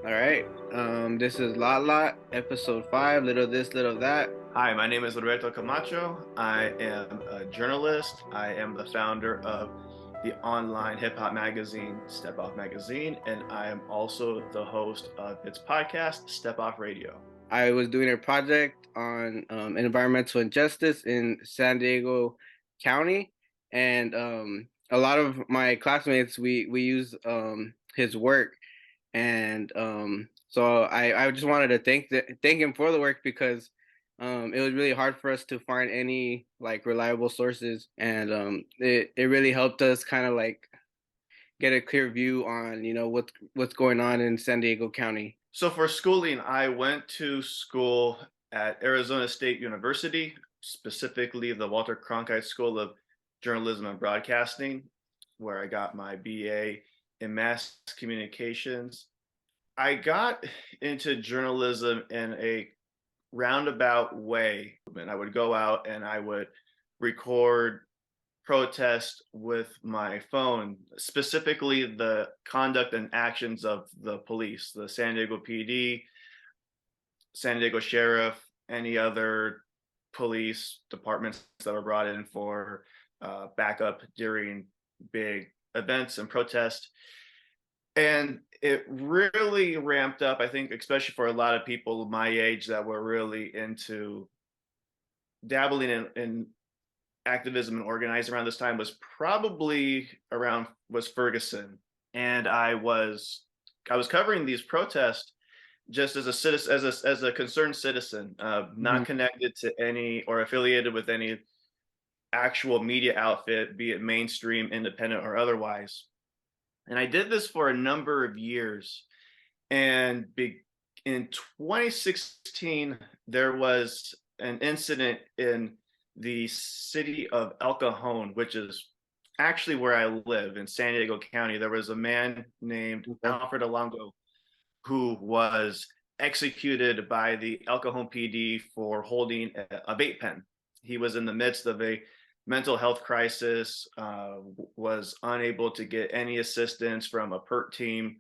All right. This is LOTLOT, episode 5, little this, little that. Hi, my name is Roberto Camacho. I am a journalist. I am the founder of the online hip hop magazine, Step Off Magazine, and I am also the host of its podcast, Step Off Radio. I was doing a project on environmental injustice in San Diego County, and a lot of my classmates we use his work, and so I just wanted to thank him for the work because it was really hard for us to find any like reliable sources, and it really helped us kind of like get a clear view on what's going on in San Diego County. So, for schooling, I went to school at Arizona State University, specifically the Walter Cronkite School of Journalism and Broadcasting, where I got my BA in mass communications. I got into journalism in a roundabout way. And I would go out and I would record protest with my phone, specifically the conduct and actions of the police, the San Diego PD, San Diego Sheriff, any other police departments that were brought in for backup during big events and protests. And it really ramped up, I think, especially for a lot of people my age that were really into dabbling in activism and organizing around this time was Ferguson. And I was covering these protests just as a citizen, as a concerned citizen, Hmm. not connected to any or affiliated with any actual media outfit, be it mainstream, independent, or otherwise. And I did this for a number of years. And in 2016, there was an incident in the city of El Cajon, which is actually where I live in San Diego County. There was a man named Okay. Alfred Alongo who was executed by the El Cajon PD for holding a vape pen. He was in the midst of a mental health crisis, was unable to get any assistance from a PERT team.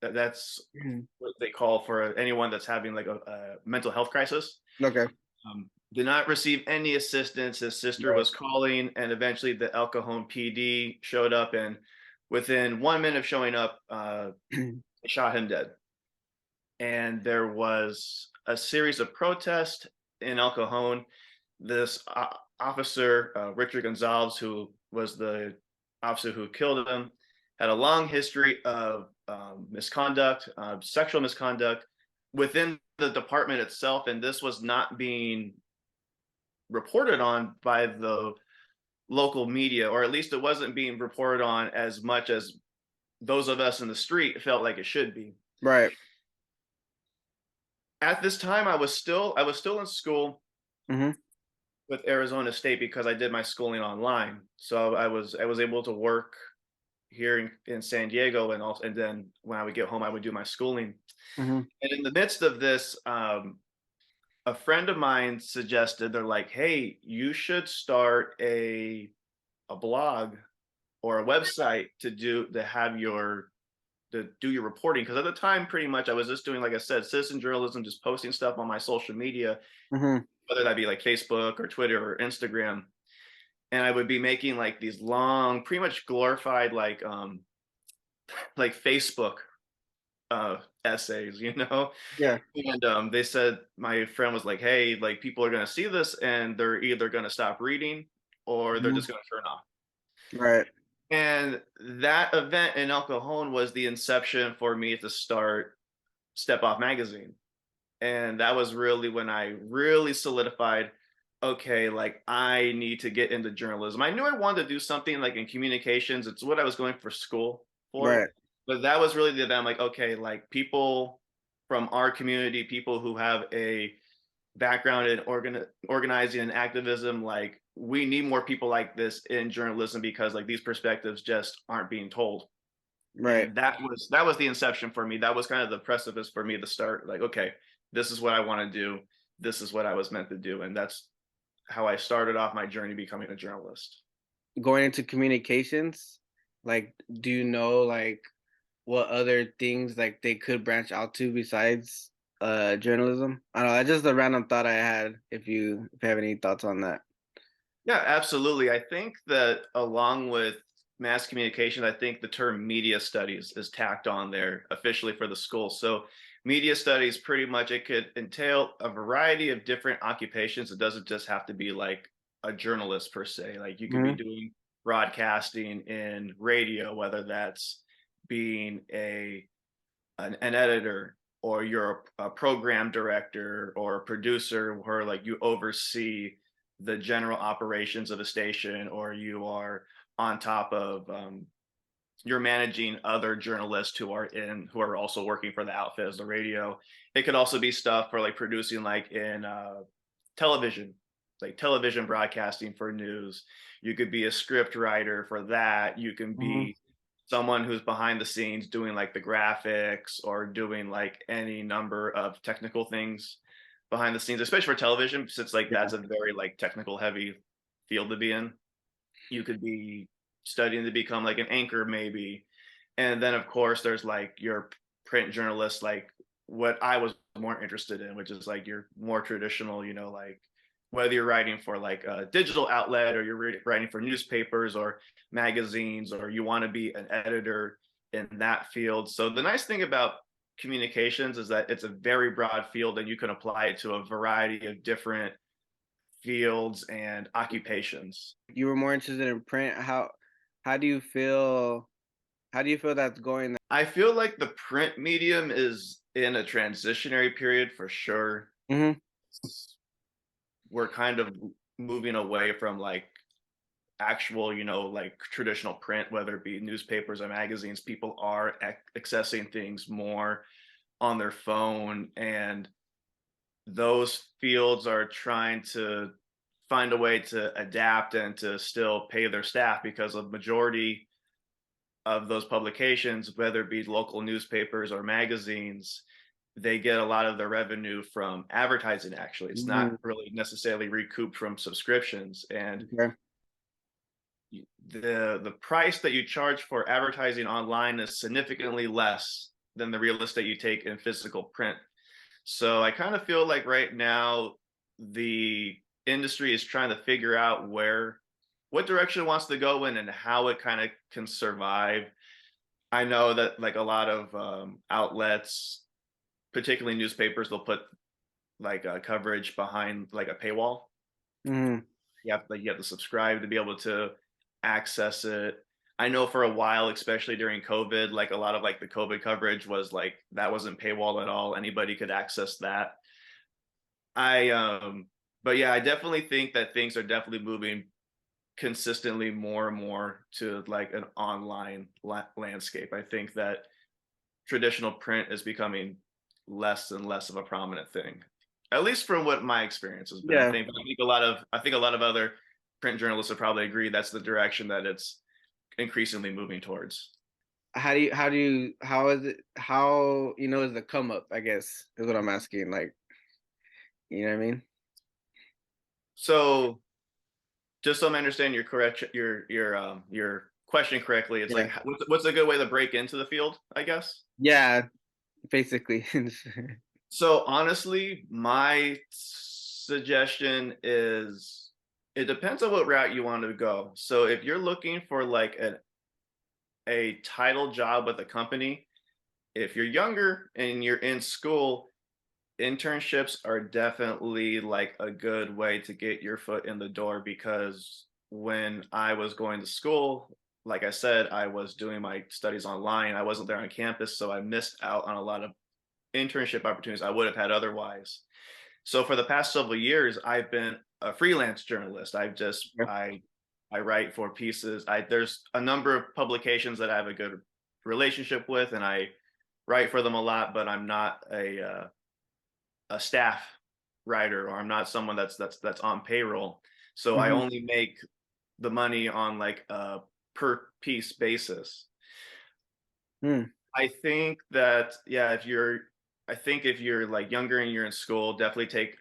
That's Mhm. what they call for anyone that's having like a mental health crisis. Okay. Did not receive any assistance. His sister Right. was calling, and eventually the El Cajon PD showed up, and within 1 minute of showing up, they shot him dead. And there was a series of protests in El Cajon. This officer, Richard Gonzalez, who was the officer who killed him, had a long history of misconduct, sexual misconduct within the department itself. And this was not being reported on by the local media, or at least it wasn't being reported on as much as those of us in the street felt like it should be. Right. At this time, I was still in school Hmm. with Arizona State because I did my schooling online. So I was able to work here in San Diego, and then when I would get home, I would do my schooling. Hmm. And in the midst of this, a friend of mine suggested, they're like, "Hey, you should start a blog or a website to do your reporting." Because at the time, pretty much, I was just doing, like I said, citizen journalism, just posting stuff on my social media, Hmm. whether that be like Facebook or Twitter or Instagram. And I would be making like these long, pretty much glorified like Facebook essays, you know. Yeah. And they said, my friend was like, "Hey, like people are gonna see this and they're either gonna stop reading or they're Hmm. just gonna turn off." Right. And that event in El Cajon was the inception for me to start Step Off Magazine. And that was really when I really solidified, okay, like I need to get into journalism. I knew I wanted to do something like in communications. It's what I was going for school for. Right. But that was really the event. I'm like, okay, like people from our community, people who have a background in organizing and activism, like we need more people like this in journalism because like these perspectives just aren't being told. Right. And that was the inception for me. That was kind of the precipice for me to start like, okay, this is what I want to do. This is what I was meant to do. And that's how I started off my journey becoming a journalist. Going into communications, like, do you know like what other things like they could branch out to besides journalism. I don't know, that's just a random thought I had. If you have any thoughts on that. Yeah, absolutely. I think that along with mass communication, I think the term media studies is tacked on there officially for the school. So media studies pretty much it could entail a variety of different occupations. It doesn't just have to be like a journalist per se. Like you could be Hmm. doing broadcasting in radio, whether that's being an editor, or you're a program director or a producer where like you oversee the general operations of a station, or you are on top of you're managing other journalists who are also working for the outfit as the radio. It could also be stuff for like producing like in television, like television broadcasting for news. You could be a script writer for that. You can Hmm. be someone who's behind the scenes doing like the graphics or doing like any number of technical things behind the scenes, especially for television, since like Yeah. that's a very like technical heavy field to be in. You could be studying to become like an anchor maybe. And then of course there's like your print journalist, like what I was more interested in, which is like your more traditional, like whether you're writing for like a digital outlet, or you're writing for newspapers or magazines, or you want to be an editor in that field. So the nice thing about communications is that it's a very broad field and you can apply it to a variety of different fields and occupations. You were more interested in print. How do you feel? How do you feel that's going? I feel like the print medium is in a transitionary period for sure. Hmm. We're kind of moving away from like actual, like traditional print, whether it be newspapers or magazines. People are accessing things more on their phone, and those fields are trying to find a way to adapt and to still pay their staff, because a majority of those publications, whether it be local newspapers or magazines, they get a lot of their revenue from advertising. Actually, it's not Hmm. really necessarily recouped from subscriptions, and Okay. the price that you charge for advertising online is significantly less than the real estate you take in physical print. So I kind of feel like right now the industry is trying to figure out what direction it wants to go in and how it kind of can survive. I know that like a lot of outlets, particularly newspapers, they'll put like coverage behind like a paywall. Hmm. You have to subscribe to be able to access it. I know for a while, especially during COVID, like a lot of like the COVID coverage was like that wasn't paywall at all. Anybody could access that. I but yeah, I definitely think that things are definitely moving consistently more and more to like an online landscape. I think that traditional print is becoming less and less of a prominent thing, at least from what my experience has been. Yeah. I think a lot of other print journalists would probably agree that's the direction that it's increasingly moving towards. How is it, is the come up, I guess, is what I'm asking. Like, you know what I mean? So just so I understand your question correctly, it's Yeah. like what's a good way to break into the field, I guess. Yeah, basically. So honestly, my suggestion is it depends on what route you want to go. So if you're looking for like a title job with a company, if you're younger and you're in school, internships are definitely like a good way to get your foot in the door, because when I was going to school, like I said, I was doing my studies online. I wasn't there on campus, so I missed out on a lot of internship opportunities I would have had otherwise. So for the past several years, I've been a freelance journalist. I write for pieces. There's a number of publications that I have a good relationship with, and I write for them a lot. But I'm not a staff writer, or I'm not someone that's on payroll. So I Hmm. only make the money on like a per piece basis. Hmm. I think that yeah, I think if you're like younger and you're in school, definitely take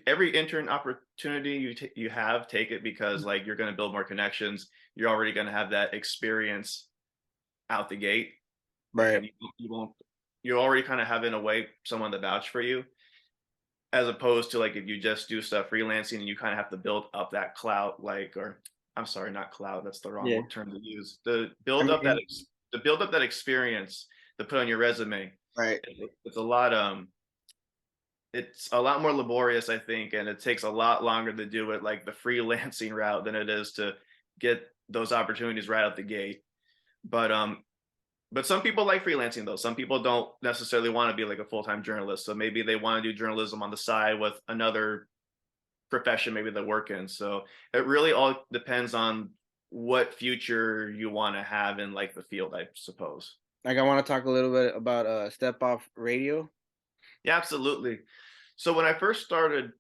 every intern opportunity you have, take it, because like you're going to build more connections. You're already going to have that experience out the gate. Right. and you won't, you already kind of have in a way someone to vouch for you, as opposed to like if you just do stuff freelancing and you kind of have to build up that clout, like, or I'm sorry, not clout, that's the wrong Yeah. term to use. The I build up that mean, to build up that experience to put on your resume. right. It's a lot it's a lot more laborious, I think, and it takes a lot longer to do it like the freelancing route than it is to get those opportunities right out the gate. But but some people like freelancing though. Some people don't necessarily want to be like a full-time journalist. So maybe they want to do journalism on the side with another profession maybe they work in. So it really all depends on what future you want to have in like the field, I suppose. Like I want to talk a little bit about Step Off Radio. Yeah, absolutely. So when I first started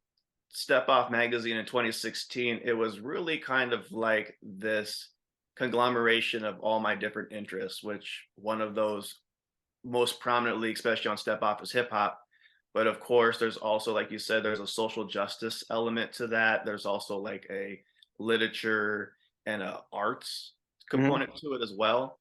Step Off magazine in 2016, it was really kind of like this conglomeration of all my different interests, which one of those most prominently, especially on Step Off, is hip hop. But of course, there's also, like you said, there's a social justice element to that. There's also like a literature and a arts Hmm. component to it as well.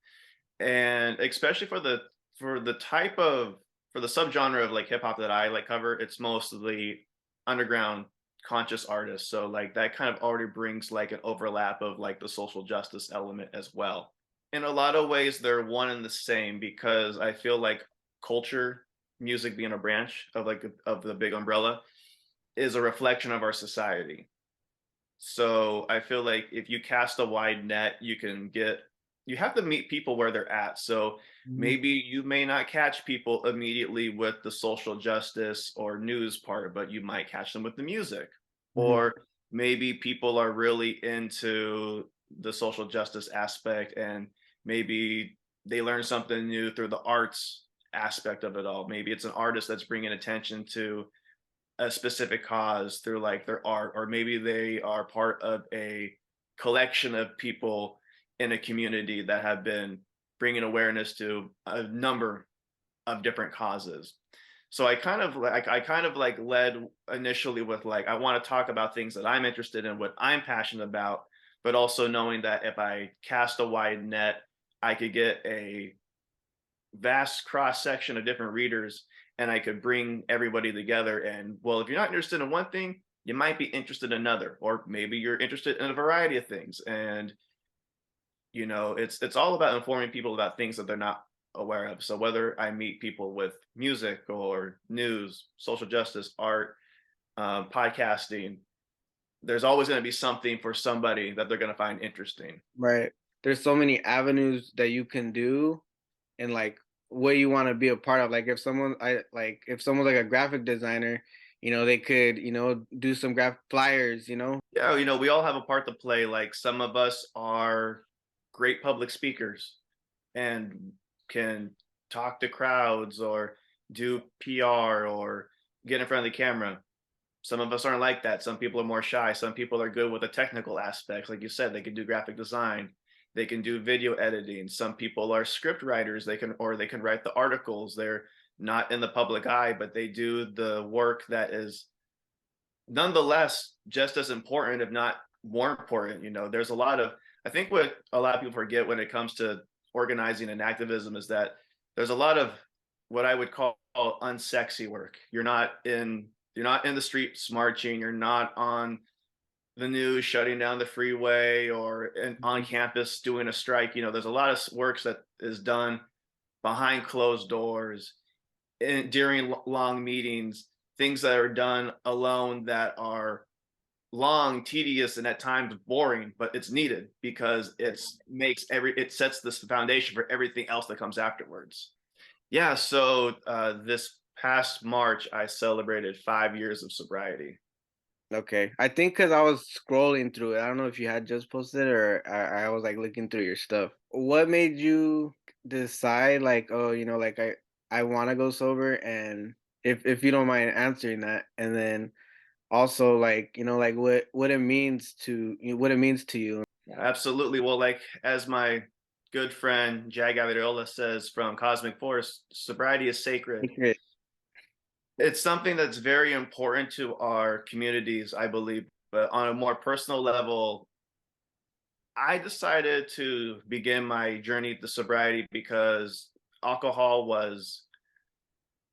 And especially for the type of for the subgenre of like hip hop that I like cover, it's mostly underground conscious artists. So like that kind of already brings like an overlap of like the social justice element as well. In a lot of ways, they're one and the same because I feel like culture, music being a branch of like of the big umbrella, is a reflection of our society. So I feel like if you cast a wide net, you have to meet people where they're at. So Hmm. maybe you may not catch people immediately with the social justice or news part, but you might catch them with the music. Hmm. Or maybe people are really into the social justice aspect and maybe they learn something new through the arts aspect of it all. Maybe it's an artist that's bringing attention to a specific cause through like their art, or maybe they are part of a collection of people in a community that have been bringing awareness to a number of different causes. So I kind of like led initially with like I want to talk about things that I'm interested in, what I'm passionate about, but also knowing that if I cast a wide net, I could get a vast cross section of different readers and I could bring everybody together. And well, if you're not interested in one thing, you might be interested in another, or maybe you're interested in a variety of things. And it's all about informing people about things that they're not aware of. So whether I meet people with music or news, social justice, art, podcasting, there's always going to be something for somebody that they're going to find interesting. Right. There's so many avenues that you can do, and like what you want to be a part of. Like if someone's like a graphic designer, they could do some graphic flyers. Yeah, we all have a part to play. Like some of us are great public speakers and can talk to crowds or do PR or get in front of the camera. Some of us aren't like that. Some people are more shy. Some people are good with the technical aspects. Like you said, they can do graphic design, they can do video editing. Some people are script writers. They can write the articles. They're not in the public eye, but they do the work that is nonetheless just as important, if not more important. There's a lot of I think what a lot of people forget when it comes to organizing and activism is that there's a lot of what I would call unsexy work. You're not in the streets marching, you're not on the news shutting down the freeway or on campus doing a strike. There's a lot of works that is done behind closed doors during long meetings, things that are done alone that are long, tedious, and at times boring, but it's needed because it sets this foundation for everything else that comes afterwards. Yeah, so this past March, I celebrated 5 years of sobriety. Okay. I think because I was scrolling through it. I don't know if you had just posted it or I was like looking through your stuff. What made you decide like, oh, like I want to go sober, and if you don't mind answering that, and then also like, like what it means to you. Yeah, absolutely. Well, like as my good friend Jag Gavriola says from Cosmic Force, sobriety is sacred. Secret. It's something that's very important to our communities, I believe. But on a more personal level, I decided to begin my journey to sobriety because alcohol was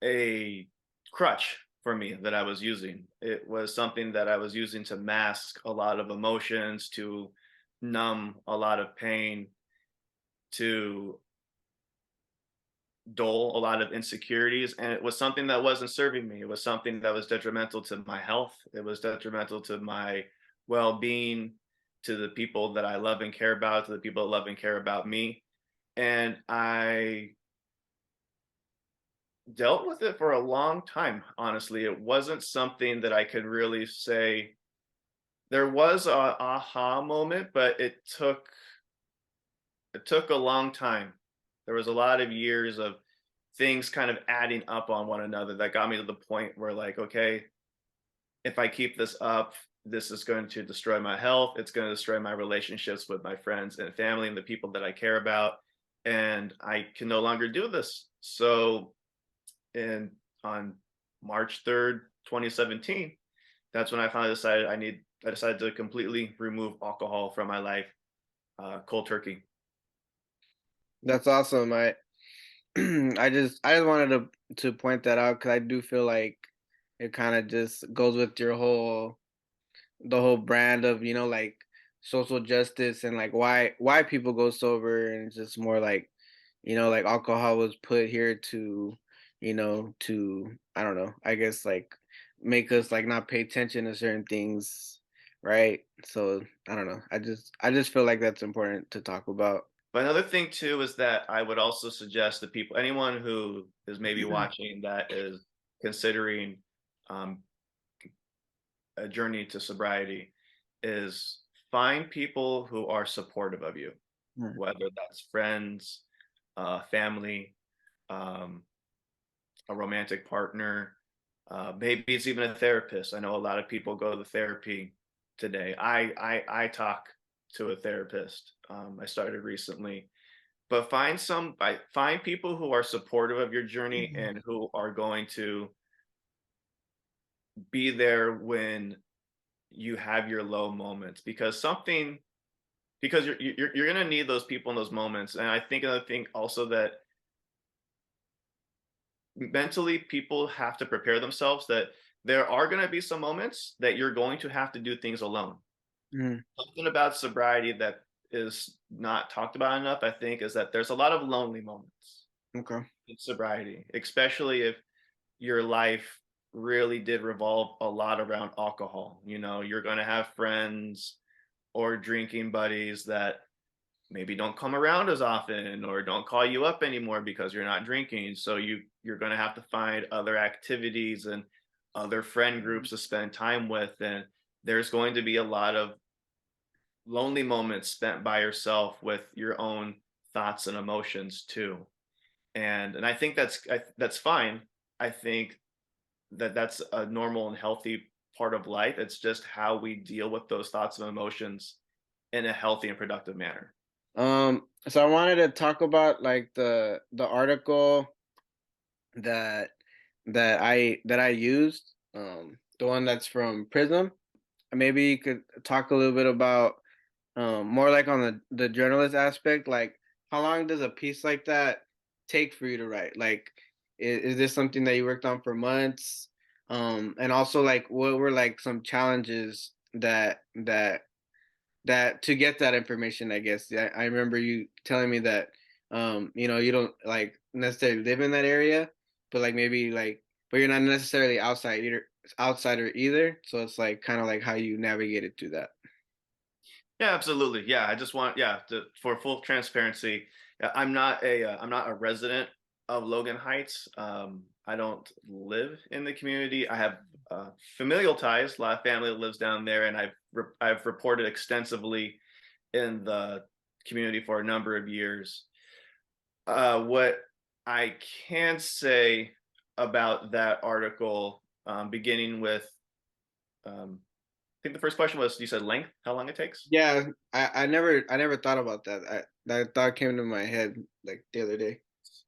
a crutch for me that I was using. It was something that I was using to mask a lot of emotions, to numb a lot of pain, to dull a lot of insecurities. And it was something that wasn't serving me. It was something that was detrimental to my health. It was detrimental to my well being, to the people that I love and care about, to the people that love and care about me. And I dealt with it for a long time, honestly. It wasn't something that I could really say. There was a aha moment, but it took a long time. There was a lot of years of things kind of adding up on one another that got me to the point where, like, okay, if I keep this up, this is going to destroy my health. It's going to destroy my relationships with my friends and family and the people that I care about. And I can no longer do this. So, in on March 3rd, 2017, that's when I finally decided I decided to completely remove alcohol from my life, cold turkey. That's awesome. I just wanted to point that out because I do feel like it kind of just goes with your whole the whole brand of, like, social justice, and like why people go sober, and it's just more like, like alcohol was put here to, to, I don't know, I guess, like, make us like not pay attention to certain things, right? So I don't know, I just feel like that's important to talk about. But another thing too is that I would also suggest to people, anyone who is maybe watching that is considering um, a journey to sobriety, is find people who are supportive of you, Mm, whether that's friends, family, um, a romantic partner, maybe it's even a therapist. I know a lot of people go to therapy today. I talk to a therapist. I started recently, but find people who are supportive of your journey mhm, and who are going to be there when you have your low moments, because you're going to need those people in those moments. And I think another thing also, that mentally people have to prepare themselves that there are going to be some moments that you're going to have to do things alone. mhm, Something about sobriety that is not talked about enough, I think, is that there's a lot of lonely moments okay. in sobriety, especially if your life really did revolve a lot around alcohol. You're going to have friends or drinking buddies that maybe don't come around as often or don't call you up anymore because you're not drinking. So you're going to have to find other activities and other friend groups to spend time with, and there's going to be a lot of lonely moments spent by yourself with your own thoughts and emotions too. And I think that's fine. I think that that's a normal and healthy part of life. It's just how we deal with those thoughts and emotions in a healthy and productive manner. So I wanted to talk about like the article that that I used, the one that's from Prism. Maybe you could talk a little bit about, more like on the journalist aspect, like how long does a piece like that take for you to write? Like, is this something that you worked on for months? And also, like, what were like some challenges that to get that information, I guess. I remember you telling me that, you don't like necessarily live in that area, but like maybe like, but you're not necessarily outsider either. So it's like kind of like how you navigated through that. Yeah, absolutely. Yeah, I just want, yeah, for full transparency, I'm not a resident of Logan Heights. I don't live in the community. I have familial ties, a lot of family that lives down there, and I've reported extensively in the community for a number of years. What I can say about that article, beginning with, I think the first question was, you said length, how long it takes? Yeah, I never thought about that. That thought came to my head like the other day.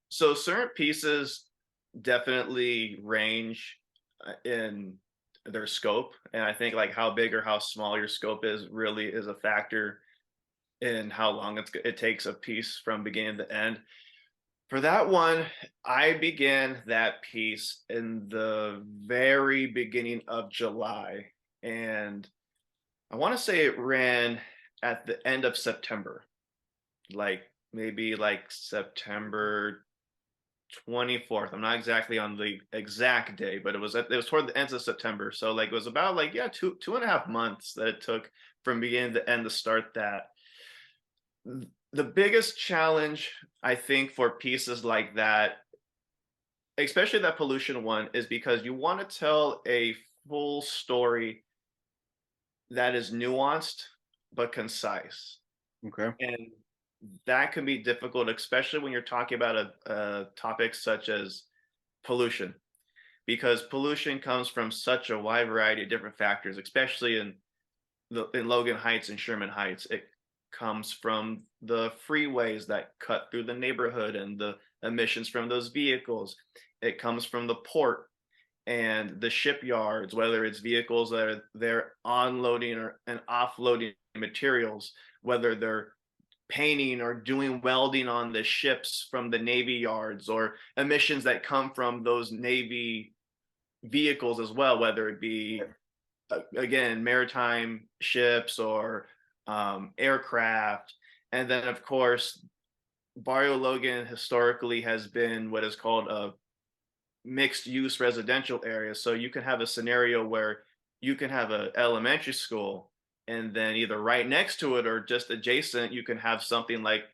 So certain pieces definitely range in their scope, and I think like how big or how small your scope is really is a factor in how long it takes a piece from beginning to end. For that one, I began that piece in the very beginning of July. And I want to say it ran at the end of September, like maybe like September 24th. I'm not exactly on the exact day, but it was toward the end of September. So like it was about like, yeah, two and a half months that it took from beginning to end to start that. The biggest challenge I think for pieces like that, especially that pollution one, is because you want to tell a full story that is nuanced but concise. Okay. And that can be difficult, especially when you're talking about a topic such as pollution, because pollution comes from such a wide variety of different factors, especially in Logan Heights and Sherman Heights. It comes from the freeways that cut through the neighborhood and the emissions from those vehicles. It comes from the port and the shipyards, whether it's vehicles that are they're onloading and offloading materials, whether they're painting or doing welding on the ships from the Navy yards, or emissions that come from those Navy vehicles as well, whether it be again maritime ships or aircraft. And then of course Barrio Logan historically has been what is called a mixed use residential area. So you can have a scenario where you can have an elementary school, and then either right next to it or just adjacent, you can have something like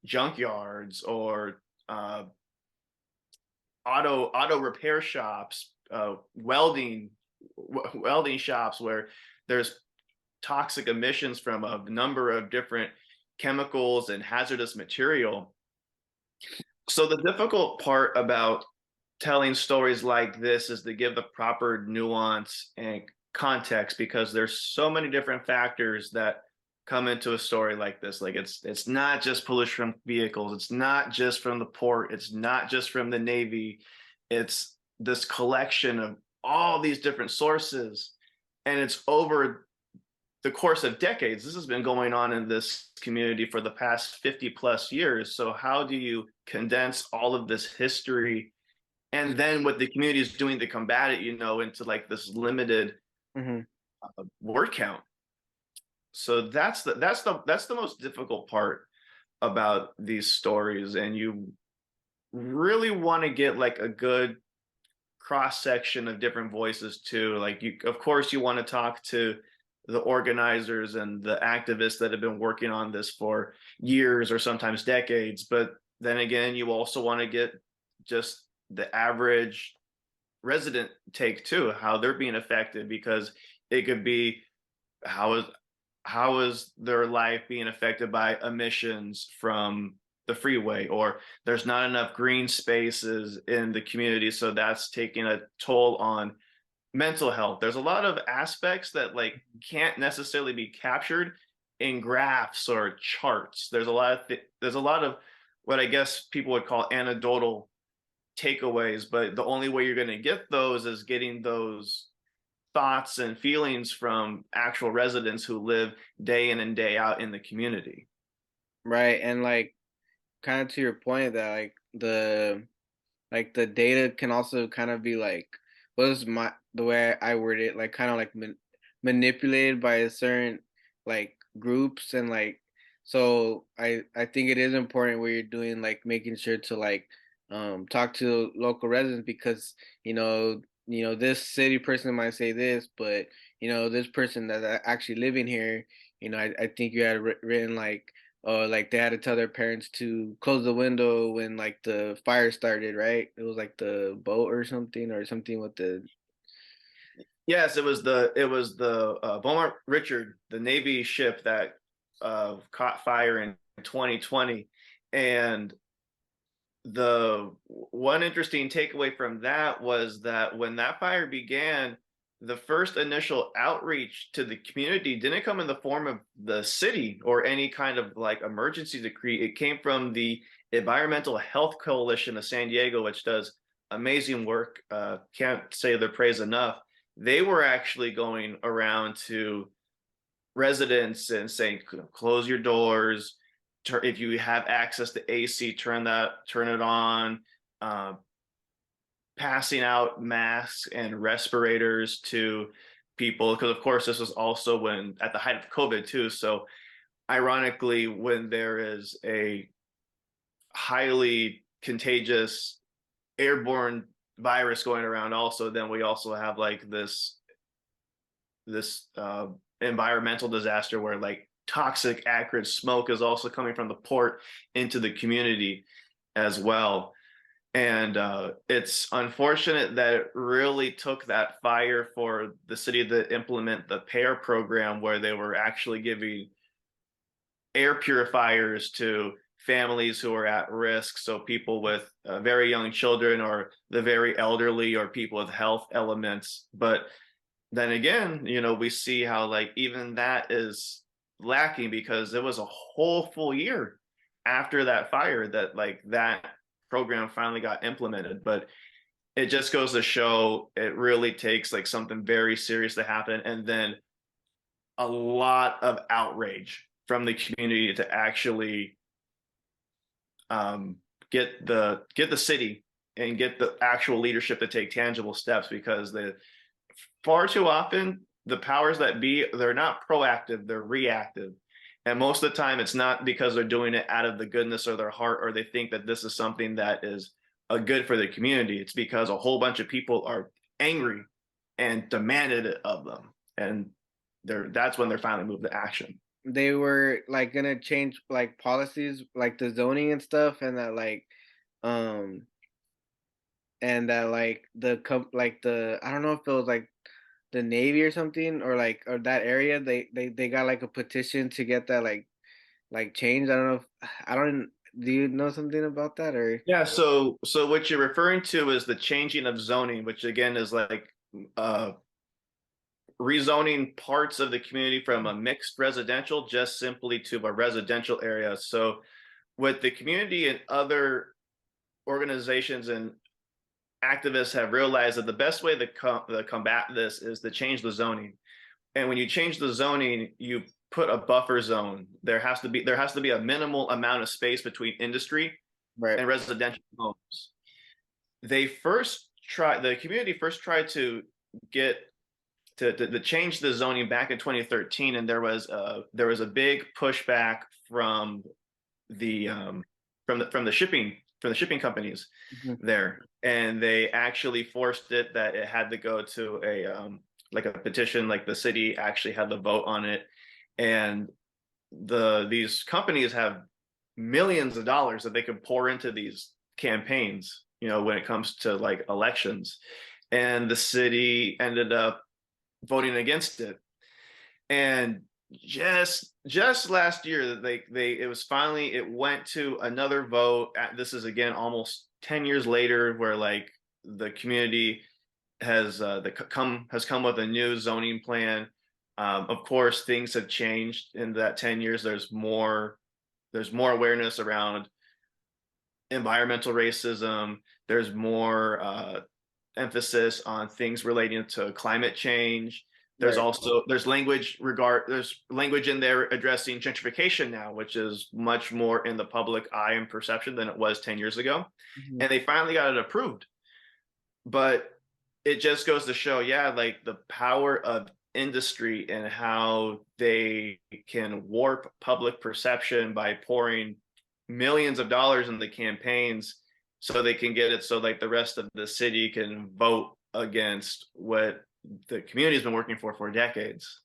junkyards or auto repair shops, welding shops where there's toxic emissions from a number of different chemicals and hazardous material. So the difficult part about telling stories like this is to give the proper nuance and context, because there's so many different factors that come into a story like this. Like it's not just pollution from vehicles, it's not just from the port, it's not just from the Navy. It's this collection of all these different sources, and it's over the course of decades. This has been going on in this community for the past 50 plus years. So how do you condense all of this history and then what the community is doing to combat it, into like this limited Mm-hmm. word count? So that's the most difficult part about these stories, and you really want to get like a good cross section of different voices too. Like you, of course, you want to talk to the organizers and the activists that have been working on this for years or sometimes decades, but then again, you also want to get just the average resident take too, how they're being affected, because it could be how is their life being affected by emissions from the freeway, or there's not enough green spaces in the community, so that's taking a toll on mental health. There's a lot of aspects that like can't necessarily be captured in graphs or charts. There's a lot of what I guess people would call anecdotal takeaways, but the only way you're going to get those is getting those thoughts and feelings from actual residents who live day in and day out in the community. Right. And like kind of to your point that like the data can also kind of be like what is my the way I word it, like kind of like manipulated by a certain like groups, and like so I think it is important where you're doing like making sure to like talk to local residents, because this city person might say this, but this person that's actually living here, I think you had written like, or like they had to tell their parents to close the window when like the fire started, right? It was like the boat or something with the. Yes, it was the Beaumont Richard, the Navy ship that caught fire in 2020. And the one interesting takeaway from that was that when that fire began, the first initial outreach to the community didn't come in the form of the city or any kind of like emergency decree. It came from the Environmental Health Coalition of San Diego, which does amazing work. Can't say their praise enough. They were actually going around to residents and saying, close your doors, if you have access to AC, turn it on. Uh, Passing out masks and respirators to people, because of course this was also when at the height of COVID too. So ironically, when there is a highly contagious airborne virus going around also, then we also have like this environmental disaster where like toxic acrid smoke is also coming from the port into the community as well. And it's unfortunate that it really took that fire for the city to implement the pair program where they were actually giving air purifiers to families who are at risk. So people with very young children or the very elderly or people with health elements. But then again, we see how like even that is lacking because it was a whole full year after that fire that like that program finally got implemented. But it just goes to show it really takes like something very serious to happen, and then a lot of outrage from the community to actually um, get the city and get the actual leadership to take tangible steps, because the far too often the powers that be, they're not proactive, they're reactive. And most of the time it's not because they're doing it out of the goodness of their heart or they think that this is something that is a good for the community. It's because a whole bunch of people are angry and demanded it of them, and that's when they're finally moved to action. They were like gonna change like policies, like the zoning and stuff, um and that like like the I don't know if it was like the Navy or something, or like or that area, they got like a petition to get that like changed. I don't know if I don't do you know something about that or Yeah, so what you're referring to is the changing of zoning, which again is like uh rezoning parts of the community from a mixed residential just simply to a residential area. So what the community and other organizations and activists have realized that the best way to combat this is to change the zoning. And when you change the zoning, you put a buffer zone. There has to be a minimal amount of space between industry right? and residential homes. The community first tried to get to change the zoning back in 2013, and there was a big pushback the um, from the shipping companies Mhm. there, and they actually forced it that it had to go to a like a petition, like the city actually had the vote on it, and these companies have millions of dollars that they could pour into these campaigns, when it comes to like elections, and the city ended up voting against it. And just last year, they it was finally, it went to another vote. This is again almost 10 years later, where like the community has come with a new zoning plan. Of course, things have changed in that 10 years. There's more awareness around environmental racism. There's more emphasis on things relating to climate change. Right. There's language in there addressing gentrification now, which is much more in the public eye and perception than it was 10 years ago. Mhm. And they finally got it approved. But it just goes to show, yeah, like the power of industry and how they can warp public perception by pouring millions of dollars in the campaigns so they can get it so like the rest of the city can vote against what the community's been working for decades.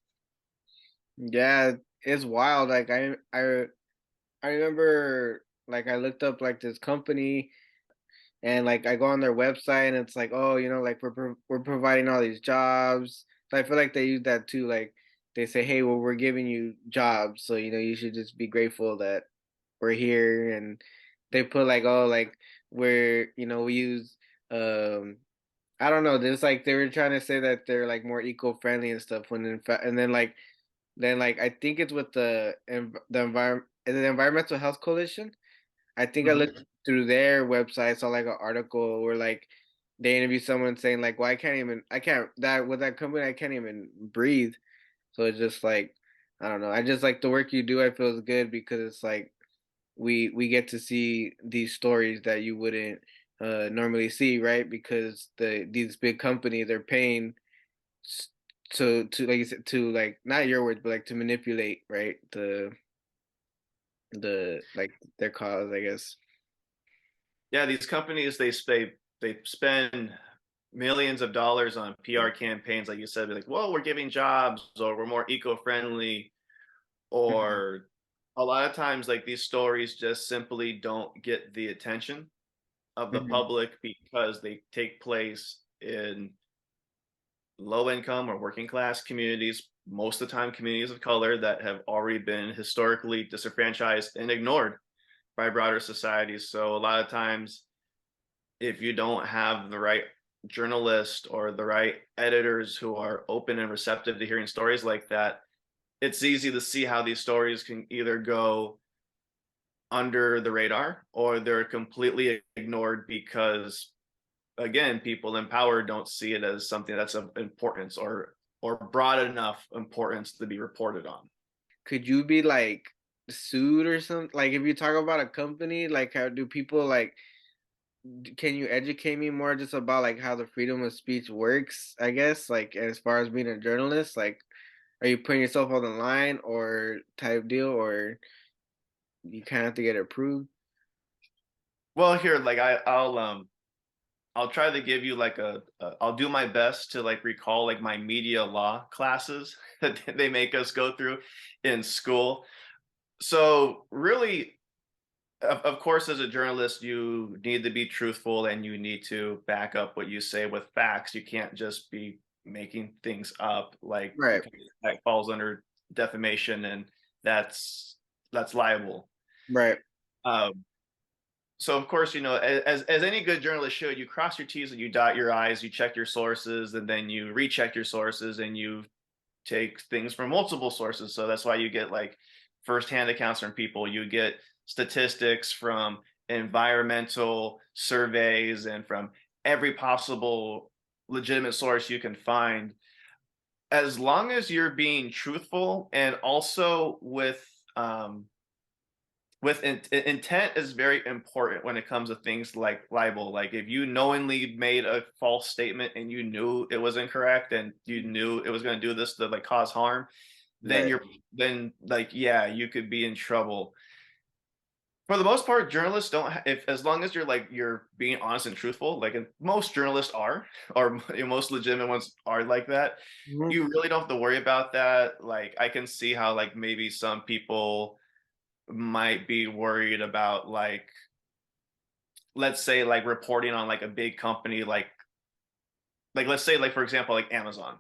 Yeah, it's wild. Like I remember like I looked up like this company, and like I go on their website and it's like, oh, like we're providing all these jobs. So I feel like they use that too. Like they say, hey, well, we're giving you jobs, so you should just be grateful that we're here. And they put like, oh, like we use I don't know, there's like they were trying to say that they're like more eco-friendly and stuff when in fact, and then I think it's with the Environmental Health Coalition. I think I Mhm. looked through their website, saw like an article where like they interview someone saying like, "Well, I can't that with that company, I can't even breathe." So it's just like, I don't know. I just like the work you do. I feel is good because it's like we get to see these stories that you wouldn't normally see, right? Because these big companies are paying s- to like you said, to like not your words, but like to manipulate, right? The like their cause, I guess. Yeah, these companies they spend millions of dollars on PR campaigns, like you said, like, well, we're giving jobs or we're more eco-friendly, Hmm. or a lot of times like these stories just simply don't get the attention of the Hmm. public because they take place in low income or working class communities, most of the time communities of color that have already been historically disenfranchised and ignored by broader societies. So a lot of times, if you don't have the right journalist or the right editors who are open and receptive to hearing stories like that, it's easy to see how these stories can either go under the radar or they're completely ignored because, again, people in power don't see it as something that's of importance or broad enough importance to be reported on. Could you be like sued or something? Like if you talk about a company, like how do people like? Can you educate me more just about like how the freedom of speech works? I guess like as far as being a journalist, like are you putting yourself on the line or type deal, or you kind of have to get approved? Well, here, like I'll try to give you like I'll do my best to like recall like my media law classes that they make us go through in school. So really, of course, as a journalist, you need to be truthful and you need to back up what you say with facts. You can't just be making things up, like, Right, because that falls under defamation and that's that's liable. right. Um, so of course, as any good journalist should, you cross your T's and you dot your I's, you check your sources, and then you recheck your sources and you take things from multiple sources. So that's why you get like firsthand accounts from people. You get statistics from environmental surveys and from every possible legitimate source you can find. As long as you're being truthful and also with intent is very important when it comes to things like libel. Like if you knowingly made a false statement and you knew it was incorrect and you knew it was going to do this to like cause harm, then Right. then like, yeah, you could be in trouble. For the most part, journalists don't if as long as you're being honest and truthful, like, and most journalists are, or most legitimate ones are like that, Mhm. you really don't have to worry about that. Like I can see how like maybe some people might be worried about, like, let's say like reporting on like a big company, like let's say like for example like Amazon,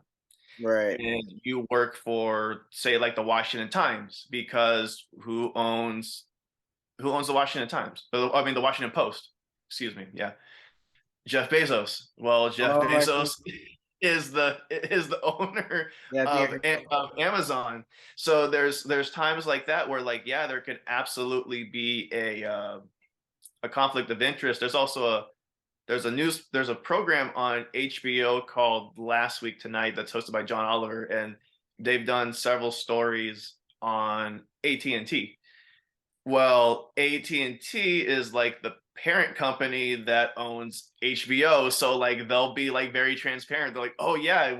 Right. and you work for, say, like the Washington Times, because who owns the Washington Times? I mean the Washington Post, excuse me. Yeah, Jeff Bezos. Well, Jeff Oh, I think Bezos is the owner yeah, I think I of heard about of Amazon. So there's times like that where, like, yeah, there could absolutely be a conflict of interest. There's a program on HBO called Last Week Tonight that's hosted by John Oliver, and they've done several stories on AT&T. Well, AT&T is like the parent company that owns HBO, so like they'll be like very transparent. They're like, "Oh yeah,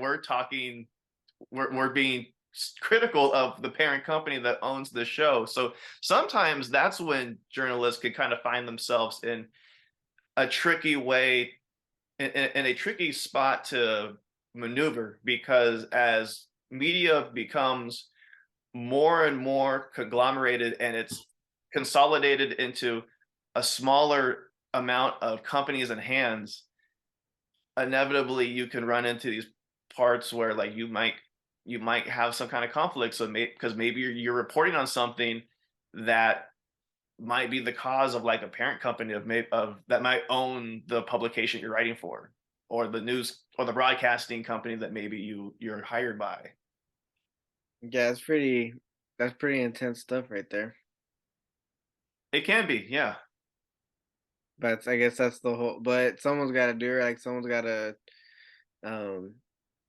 we're being critical of the parent company that owns the show." So sometimes that's when journalists could kind of find themselves in a tricky way, in a tricky spot to maneuver, because as media becomes more and more conglomerated and it's consolidated into a smaller amount of companies and hands, inevitably you can run into these parts where like you might have some kind of conflict. So because maybe you're reporting on something that might be the cause of like a parent company of that might own the publication you're writing for, or the news or the broadcasting company that maybe you're hired by. yeah, that's pretty intense stuff right there. It can be, yeah. But I guess that's the whole but someone's gotta do it, like someone's gotta um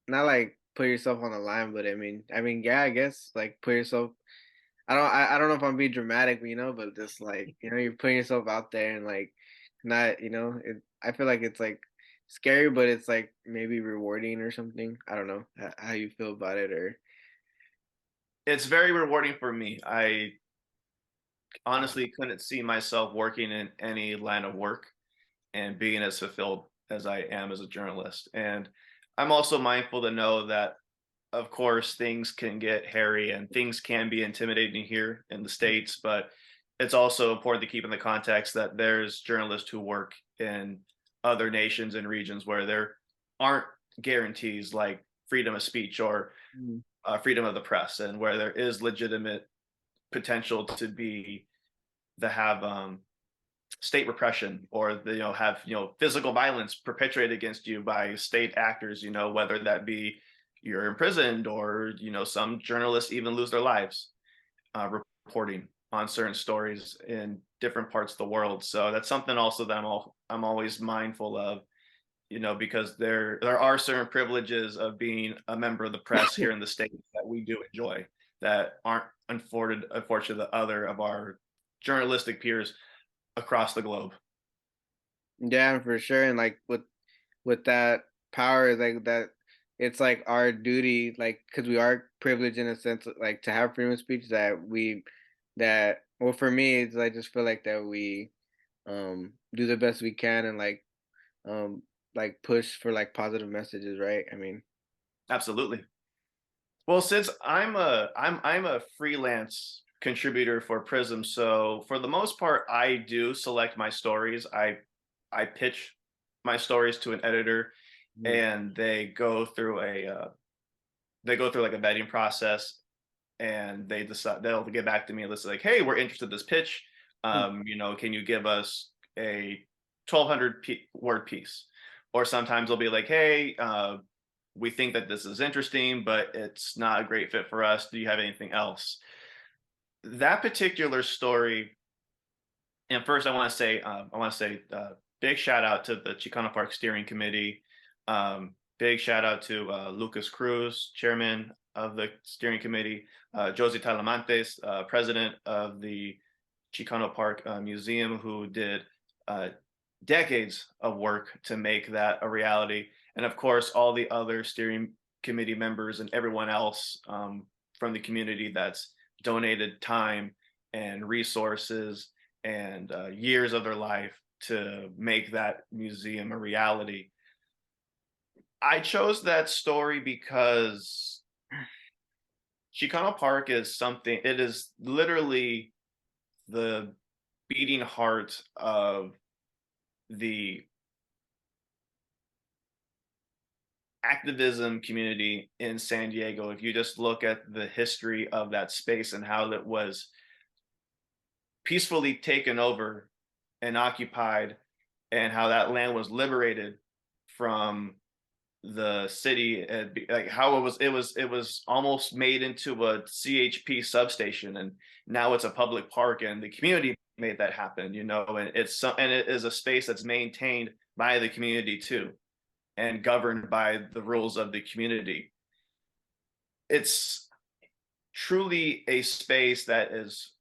not like put yourself on the line, but I mean yeah, I guess like put yourself I don't know if I'm being dramatic, but but just like, you're putting yourself out there and like not, I feel like it's like scary, but it's like maybe rewarding or something. I don't know how you feel about it or It's very rewarding for me. I honestly couldn't see myself working in any line of work and being as fulfilled as I am as a journalist. And I'm also mindful to know that, of course, things can get hairy and things can be intimidating here in the States, but it's also important to keep in the context that there's journalists who work in other nations and regions where there aren't guarantees like freedom of speech or Mm. freedom of the press, and where there is legitimate potential to be to have state repression, or have physical violence perpetrated against you by state actors, whether that be you're imprisoned, or some journalists even lose their lives reporting on certain stories in different parts of the world. So that's something also that I'm always mindful of, because there are certain privileges of being a member of the press here in the States that we do enjoy, that aren't afforded, unfortunately, the other of our journalistic peers across the globe. Yeah, for sure. And like with that power, like that, it's like our duty, like because we are privileged in a sense, like to have freedom of speech, that well, for me, it's I just feel like that we do the best we can and um like push for like positive messages, right? I mean, Absolutely. Well, since I'm a freelance contributor for Prism, so for the most part, I do select my stories. I pitch my stories to an editor, mm, and they go through like a vetting process, and they'll get back to me and listen like, hey, we're interested in this pitch. mm, Can you give us a 1,200 word piece? Or sometimes they'll be like, hey, we think that this is interesting, but it's not a great fit for us. Do you have anything else? That particular story, and first I want to say big shout out to the Chicano Park Steering Committee. Big shout out to Lucas Cruz, chairman of the steering committee, Josie Talamantes, president of the Chicano Park Museum, who did uh, decades of work to make that a reality. And of course, all the other steering committee members and everyone else from the community that's donated time and resources and years of their life to make that museum a reality. I chose that story because Chicano Park is something, it is literally the beating heart of the activism community in San Diego. If you just look at the history of that space and how that was peacefully taken over and occupied, and how that land was liberated from the city, and like how it was almost made into a CHP substation, and now it's a public park, and the community made that happen, and it is a space that's maintained by the community too, and governed by the rules of the community. It's truly a space that is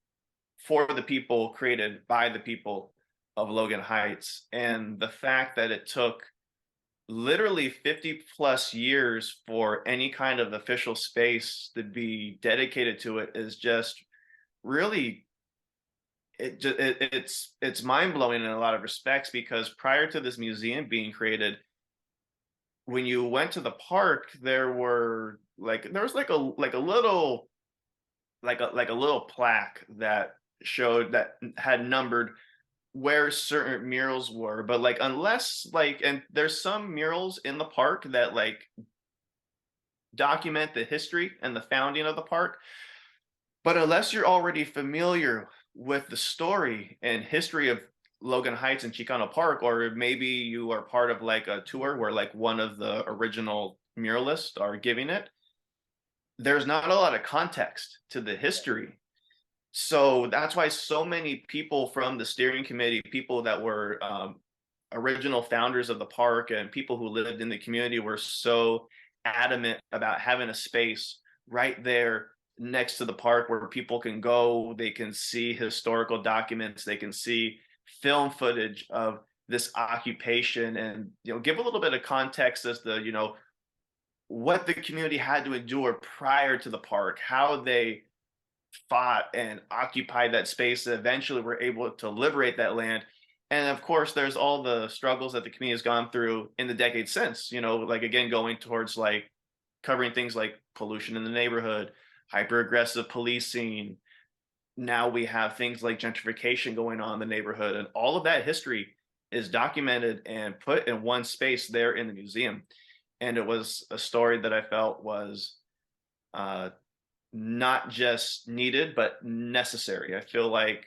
for the people, created by the people of Logan Heights. And the fact that it took literally 50 plus years for any kind of official space to be dedicated to it is just really, it's mind-blowing in a lot of respects, because prior to this museum being created, when you went to the park, there was like a little like a little plaque that showed that had numbered where certain murals were, but like unless like and there's some murals in the park that like document the history and the founding of the park, but unless you're already familiar with the story and history of Logan Heights and Chicano Park, or maybe you are part of like a tour where like one of the original muralists are giving it, there's not a lot of context to the history. So that's why so many people from the steering committee, people that were original founders of the park and people who lived in the community, were so adamant about having a space right there next to the park where people can go, they can see historical documents, they can see film footage of this occupation, and give a little bit of context as to what the community had to endure prior to the park, how they fought and occupied that space and eventually were able to liberate that land. And of course, there's all the struggles that the community has gone through in the decades since, like again, going towards like covering things like pollution in the neighborhood, hyper aggressive policing. Now we have things like gentrification going on in the neighborhood, and all of that history is documented and put in one space there in the museum. And it was a story that I felt was uh, not just needed, but necessary. I feel like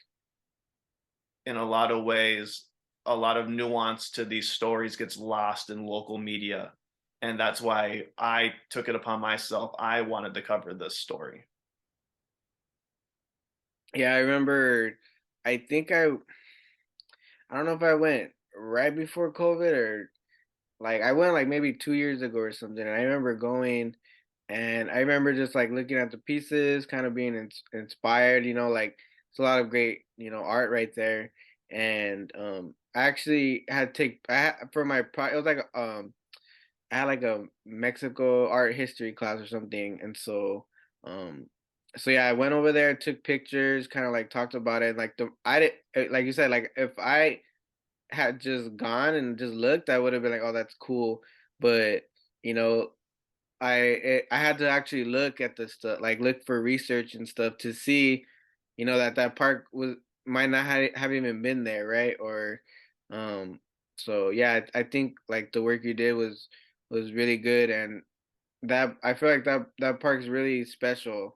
in a lot of ways, a lot of nuance to these stories gets lost in local media. And that's why I took it upon myself. I wanted to cover this story. Yeah, I remember. I think I don't know if I went right before COVID or like I went like maybe 2 years ago or something. And I remember going, and I remember just like looking at the pieces, kind of being inspired. Like it's a lot of great art right there. And I actually had to take for my it was like I had like a Mexico art history class or something, and um so yeah, I went over there, took pictures, kind of like talked about it. Like I did, like you said, like if I had just gone and just looked, I would have been like, oh, that's cool. But you know, I had to actually look at the stuff, like look for research and stuff to see, that park might not have even been there, right? Or, um, so yeah, I think like the work you did was really good, and that I feel like that park is really special.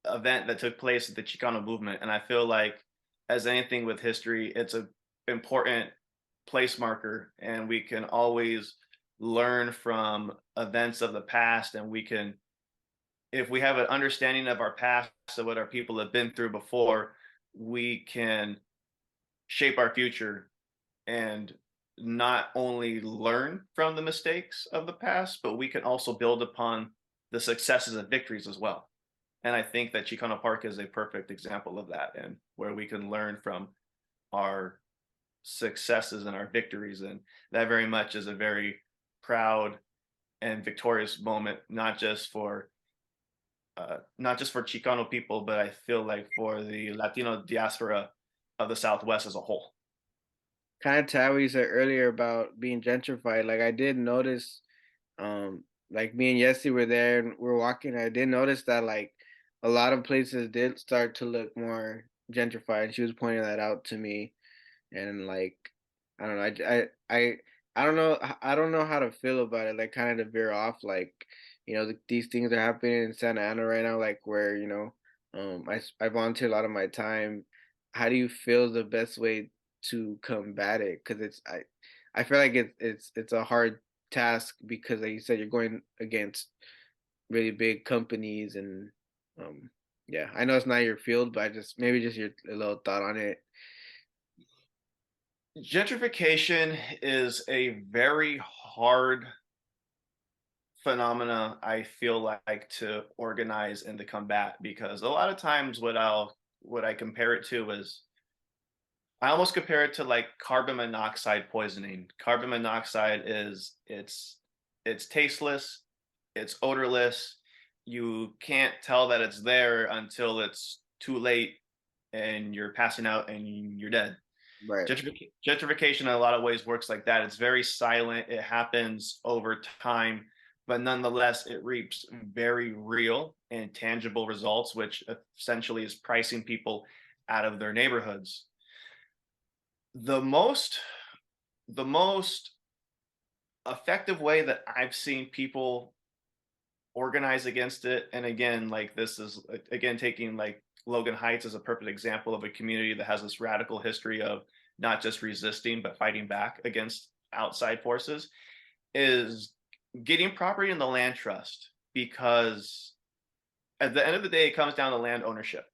Event that took place at the Chicano movement. And I feel like, as anything with history, it's a important place marker, and we can always learn from events of the past. And we can, if we have an understanding of our past, of what our people have been through before, we can shape our future and not only learn from the mistakes of the past, but we can also build upon the successes and victories as well. And I think that Chicano Park is a perfect example of that, and where we can learn from our successes and our victories. And that very much is a very proud and victorious moment, not just for Chicano people, but I feel like for the Latino diaspora of the Southwest as a whole. Kind of to what you said earlier about being gentrified. Like I did notice, like me and Yessie were there and we're walking. I did notice that like a lot of places did start to look more gentrified. And she was pointing that out to me, and like I don't know, I don't know how to feel about it. Like kind of to veer off, like these things are happening in Santa Ana right now, like where I volunteer a lot of my time. How do you feel the best way to combat it? Because I feel like it's a hard task because like you said, you're going against really big companies and um yeah, I know it's not your field, but I just maybe just your a little thought on it. Gentrification is a very hard phenomena, I feel like, to organize and to combat, because a lot of times what I compare it to is, I almost compare it to like carbon monoxide poisoning. Carbon monoxide is it's tasteless, it's odorless. You can't tell that it's there until it's too late and you're passing out and you're dead. Right. Gentrification in a lot of ways works like that. It's very silent. It happens over time, but nonetheless, it reaps very real and tangible results, which essentially is pricing people out of their neighborhoods. The most the most effective way that I've seen people organize against it, and again, like this is again taking like Logan Heights as a perfect example of a community that has this radical history of not just resisting but fighting back against outside forces, is getting property in the land trust, because at the end of the day it comes down to land ownership,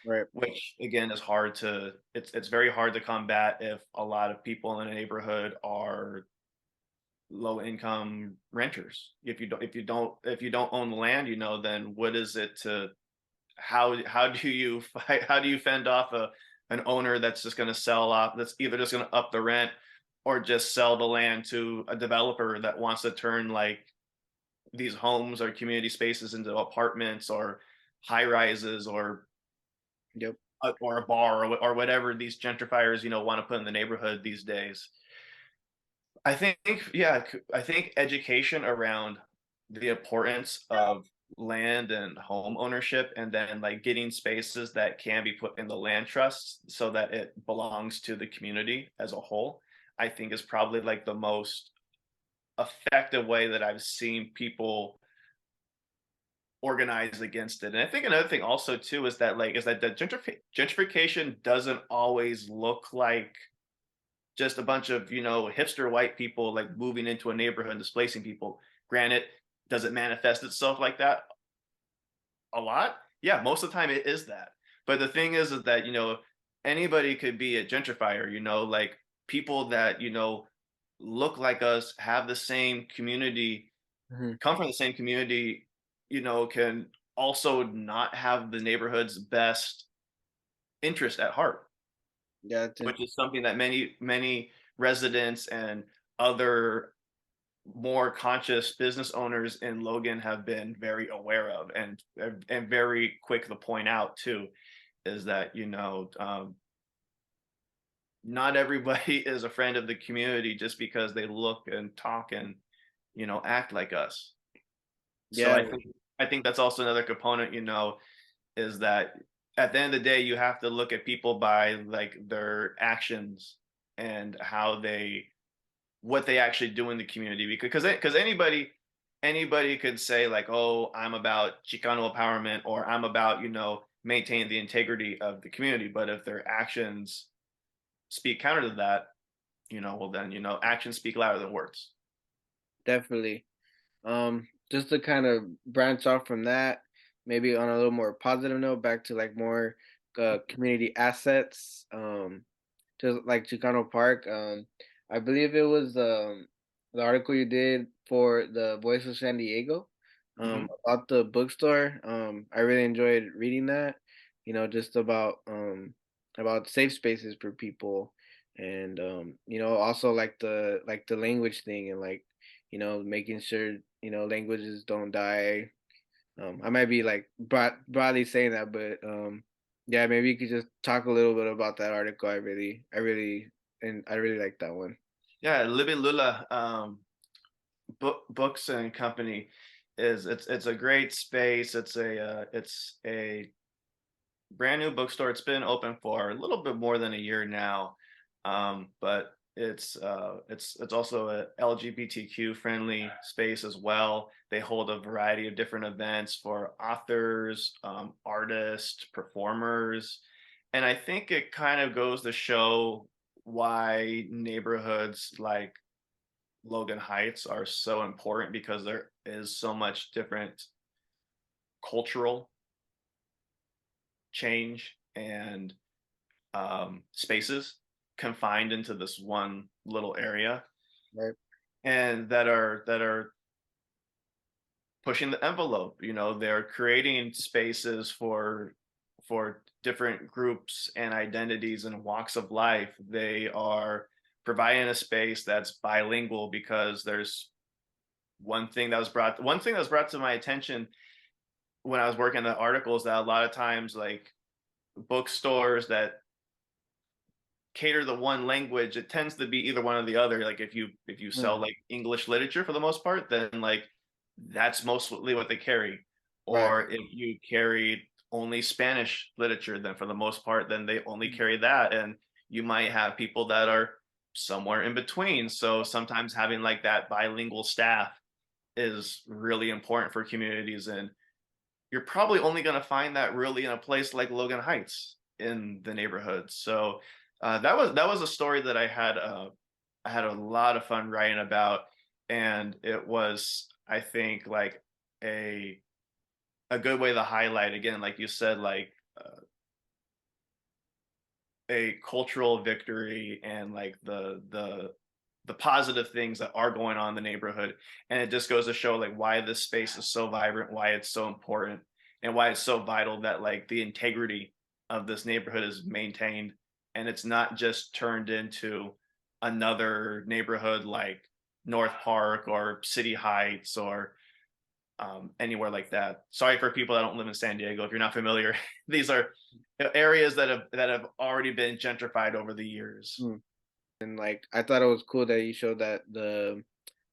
Right. which again is hard to it's very hard to combat if a lot of people in a neighborhood are low income renters. If you don't own the land, then what is it to how do you fight, how do you fend off an owner that's just going to sell off, that's either just going to up the rent or just sell the land to a developer that wants to turn like these homes or community spaces into apartments or high rises Yep. or a bar or whatever these gentrifiers want to put in the neighborhood these days. I think, yeah, I think education around the importance of land and home ownership, and then like getting spaces that can be put in the land trusts so that it belongs to the community as a whole, I think is probably like the most effective way that I've seen people organize against it. And I think another thing also too is that the gentrification doesn't always look like just a bunch of hipster white people like moving into a neighborhood and displacing people. Granted, does it manifest itself like that a lot? Yeah, most of the time it is that. But the thing is that anybody could be a gentrifier. Like people that look like us, have the same community, Hmm. come from the same community, can also not have the neighborhood's best interest at heart, Yeah, which is something that many residents and other more conscious business owners in Logan have been very aware of, and very quick to point out too, is that not everybody is a friend of the community just because they look and talk and act like us. So yeah, I think that's also another component, is that at the end of the day, you have to look at people by like their actions and how they what they actually do in the community, because anybody could say like, oh, I'm about Chicano empowerment, or I'm about maintaining the integrity of the community, but if their actions speak counter to that, well then actions speak louder than words. definitely. Just to kind of branch off from that, maybe on a little more positive note, back to like more community assets. Just like Chicano Park. I believe it was the article you did for the Voice of San Diego Hmm. about the bookstore. I really enjoyed reading that. Just about safe spaces for people, and also like the language thing, and like making sure languages don't die. I might be like broadly saying that, but yeah, maybe you could just talk a little bit about that article. And I really like that one. Yeah, Libby Lula books and company it's a great space. It's a brand new bookstore. It's been open for a little bit more than a year now, but it's also a LGBTQ friendly space as well. They hold a variety of different events for authors, artists, performers, and I think it kind of goes to show why neighborhoods like Logan Heights are so important, because there is so much different cultural change and spaces confined into this one little area, Right. and that are pushing the envelope. They're creating spaces for different groups and identities and walks of life. They are providing a space that's bilingual, because there's one thing that was brought to my attention when I was working on the articles, that a lot of times like bookstores that cater to one language, it tends to be either one or the other. Like if you sell Mm, like English literature for the most part, then like that's mostly what they carry. right. Or if you carry only Spanish literature, then for the most part, then they only Mm, carry that. And you might have people that are somewhere in between. So sometimes having like that bilingual staff is really important for communities. And you're probably only going to find that really in a place like Logan Heights in the neighborhood. So that was a story that I had a lot of fun writing about, and it was, I think, like a a good way to highlight, again, like you said, like a cultural victory, and like the the positive things that are going on in the neighborhood. And it just goes to show like why this space is so vibrant, why it's so important, and why it's so vital that like the integrity of this neighborhood is maintained and it's not just turned into another neighborhood like North Park or City Heights or anywhere like that. Sorry for people that don't live in San Diego. If you're not familiar, these are areas that have already been gentrified over the years. Mm. And like I thought it was cool that you showed that the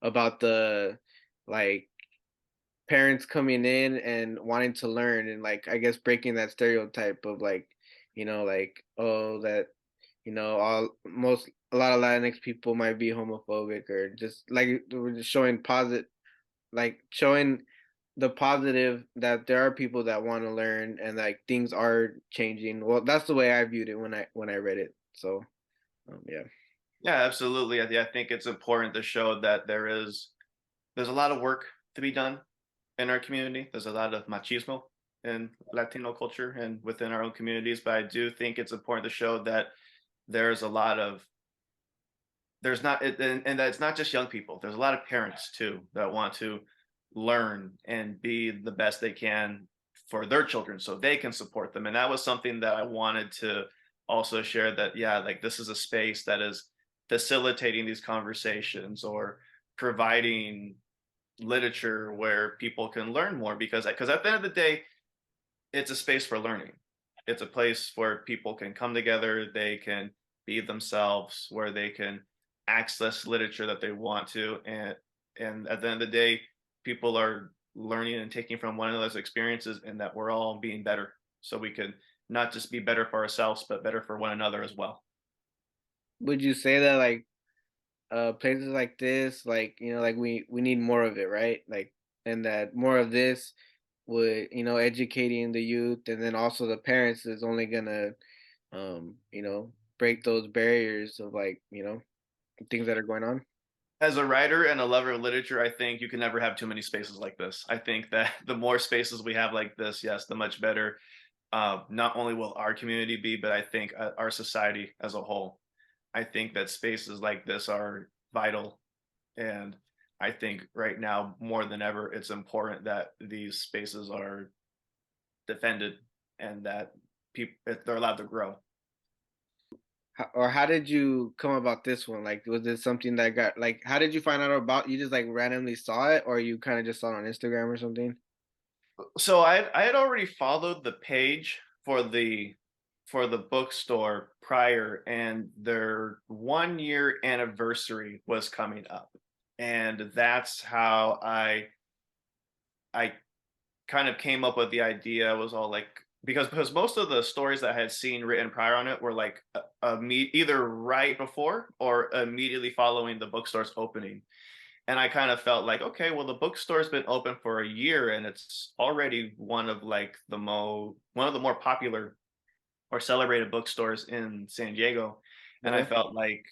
about the like parents coming in and wanting to learn and like I guess breaking that stereotype of like like oh that all most a lot of Latinx people might be homophobic or just like we're just showing positive like showing the positive that there are people that want to learn and like things are changing. Well, that's the way I viewed it when I read it. So yeah. Yeah, absolutely. I think it's important to show that there's a lot of work to be done in our community. There's a lot of machismo in Latino culture and within our own communities, but I do think it's important to show that there's a lot of there's not and that it's not just young people. There's a lot of parents too that want to learn and be the best they can for their children so they can support them. And that was something that I wanted to also share, that yeah, like this is a space that is facilitating these conversations or providing literature where people can learn more, because at the end of the day it's a space for learning. It's a place where people can come together, they can be themselves, where they can access literature that they want to, and at the end of the day, people are learning and taking from one another's experiences, and that we're all being better, so we can not just be better for ourselves, but better for one another as well. Would you say that like places like this like like we need more of it, right? Like and that more of this would educating the youth and then also the parents is only gonna break those barriers of like things that are going on. As a writer and a lover of literature, I think you can never have too many spaces like this. I think that the more spaces we have like this, yes, the much better. Not only will our community be, but I think our society as a whole. I think that spaces like this are vital, and I think right now more than ever, it's important that these spaces are defended and that people they're allowed to grow. Or how did you come about this one? Like, was it something that got like? How did you find out about? You just like randomly saw it, or you kind of just saw it on Instagram or something? So I had already followed the page for the bookstore prior, and their 1 year anniversary was coming up, and that's how I kind of came up with the idea. Was all like, because most of the stories that I had seen written prior on it were like either right before or immediately following the bookstore's opening. And I kind of felt like, okay, well, the bookstore's been open for a year and it's already one of the more popular or celebrated bookstores in San Diego. And I Yeah. felt like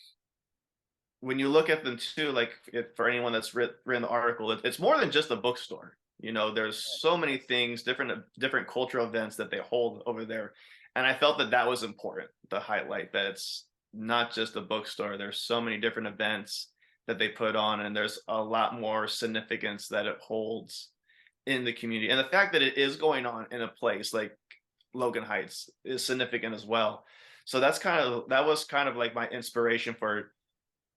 when you look at them too, like if, for anyone that's written the article, it's more than just a bookstore. There's so many things, different cultural events that they hold over there, and I felt that that was important to highlight, that it's not just a bookstore. There's so many different events that they put on, and there's a lot more significance that it holds in the community. And the fact that it is going on in a place like Logan Heights is significant as well. So that was kind of like my inspiration for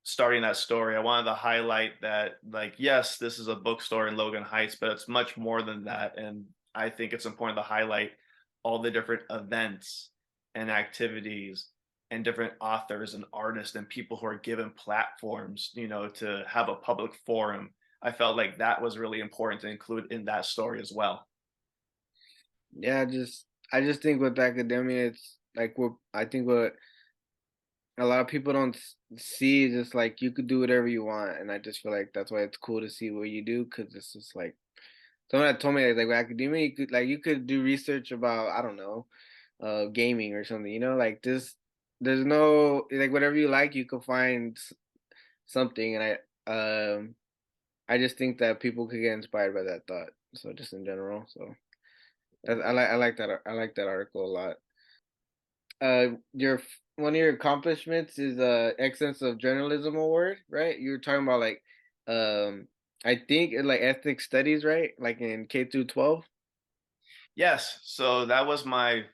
starting that story. I wanted to highlight that, like, yes, this is a bookstore in Logan Heights, but it's much more than that. And I think it's important to highlight all the different events and activities and different authors and artists and people who are given platforms, to have a public forum. I felt like that was really important to include in that story as well. Yeah, I just think with academia, it's like what I think what a lot of people don't see is just like you could do whatever you want, and I just feel like that's why it's cool to see what you do because it's just like someone that told me like with academia, you could do research about I don't know, gaming or something. Like this, there's no like whatever you like, you could find something, and I just think that people could get inspired by that thought. So just in general, so I like that article a lot. Your one of your accomplishments is Excellence of Journalism Award, right? You were talking about like, um, I think like ethnic studies, right? Like in K through 12. Yes, so that was my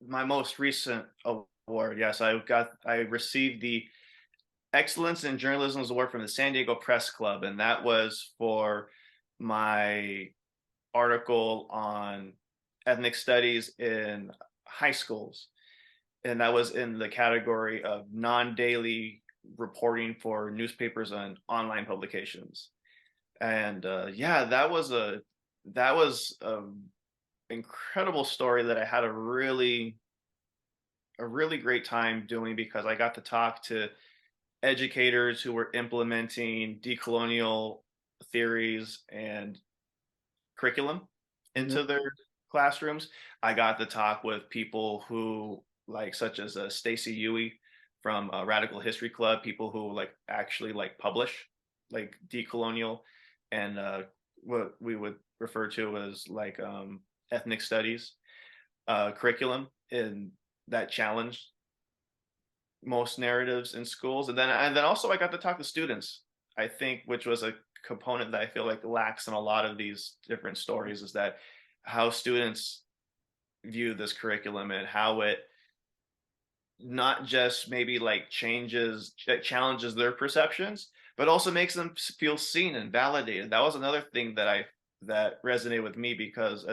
most recent award. Yes, I received the Excellence in Journalism Award from the San Diego Press Club, and that was for my article on ethnic studies in high schools. And that was in the category of non-daily reporting for newspapers and online publications. And yeah, that was a incredible story that I had a really great time doing, because I got to talk to educators who were implementing decolonial theories and curriculum Mhm. into their classrooms. I got to talk with people who, like, such as Stacy Yui from Radical History Club, people who like actually like publish like decolonial and what we would refer to as like ethnic studies curriculum, and that challenged most narratives in schools. And then also I got to talk to students, I think, which was a component that I feel like lacks in a lot of these different stories, is that how students view this curriculum and how it not just maybe like challenges their perceptions, but also makes them feel seen and validated. That was another thing that resonated with me, because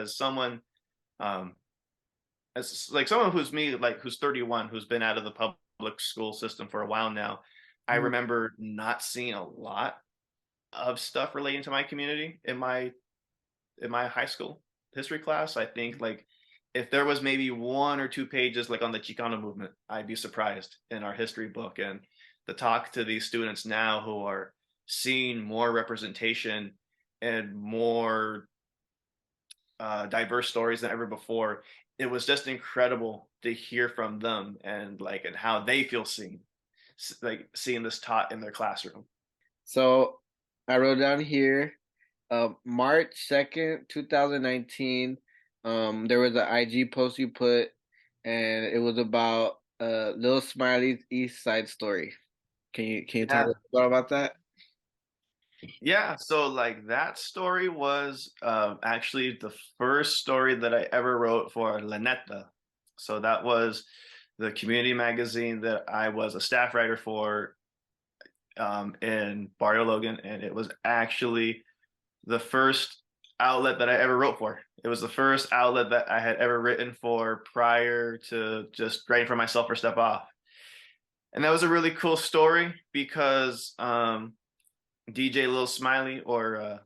um as like someone who's me, like who's 31, who's been out of the public school system for a while now, I Mhm. remember not seeing a lot of stuff relating to my community in my high school history class. I think like if there was maybe one or two pages like on the Chicano movement, I'd be surprised in our history book. And to talk to these students now who are seeing more representation and more diverse stories than ever before, it was just incredible to hear from them and how they feel seen, like seeing this taught in their classroom. So I wrote down here, March 2nd, 2019. There was an IG post you put, and it was about Lil Smiley's East Side Story. Can you talk a Yeah. little bit about that? Yeah, so like that story was actually the first story that I ever wrote for La Neta. So that was the community magazine that I was a staff writer for in Barrio Logan, and it was actually the first outlet that I ever wrote for. It was the first outlet that I had ever written for prior to just writing for myself or Step Off. And that was a really cool story because DJ Lil Smiley, or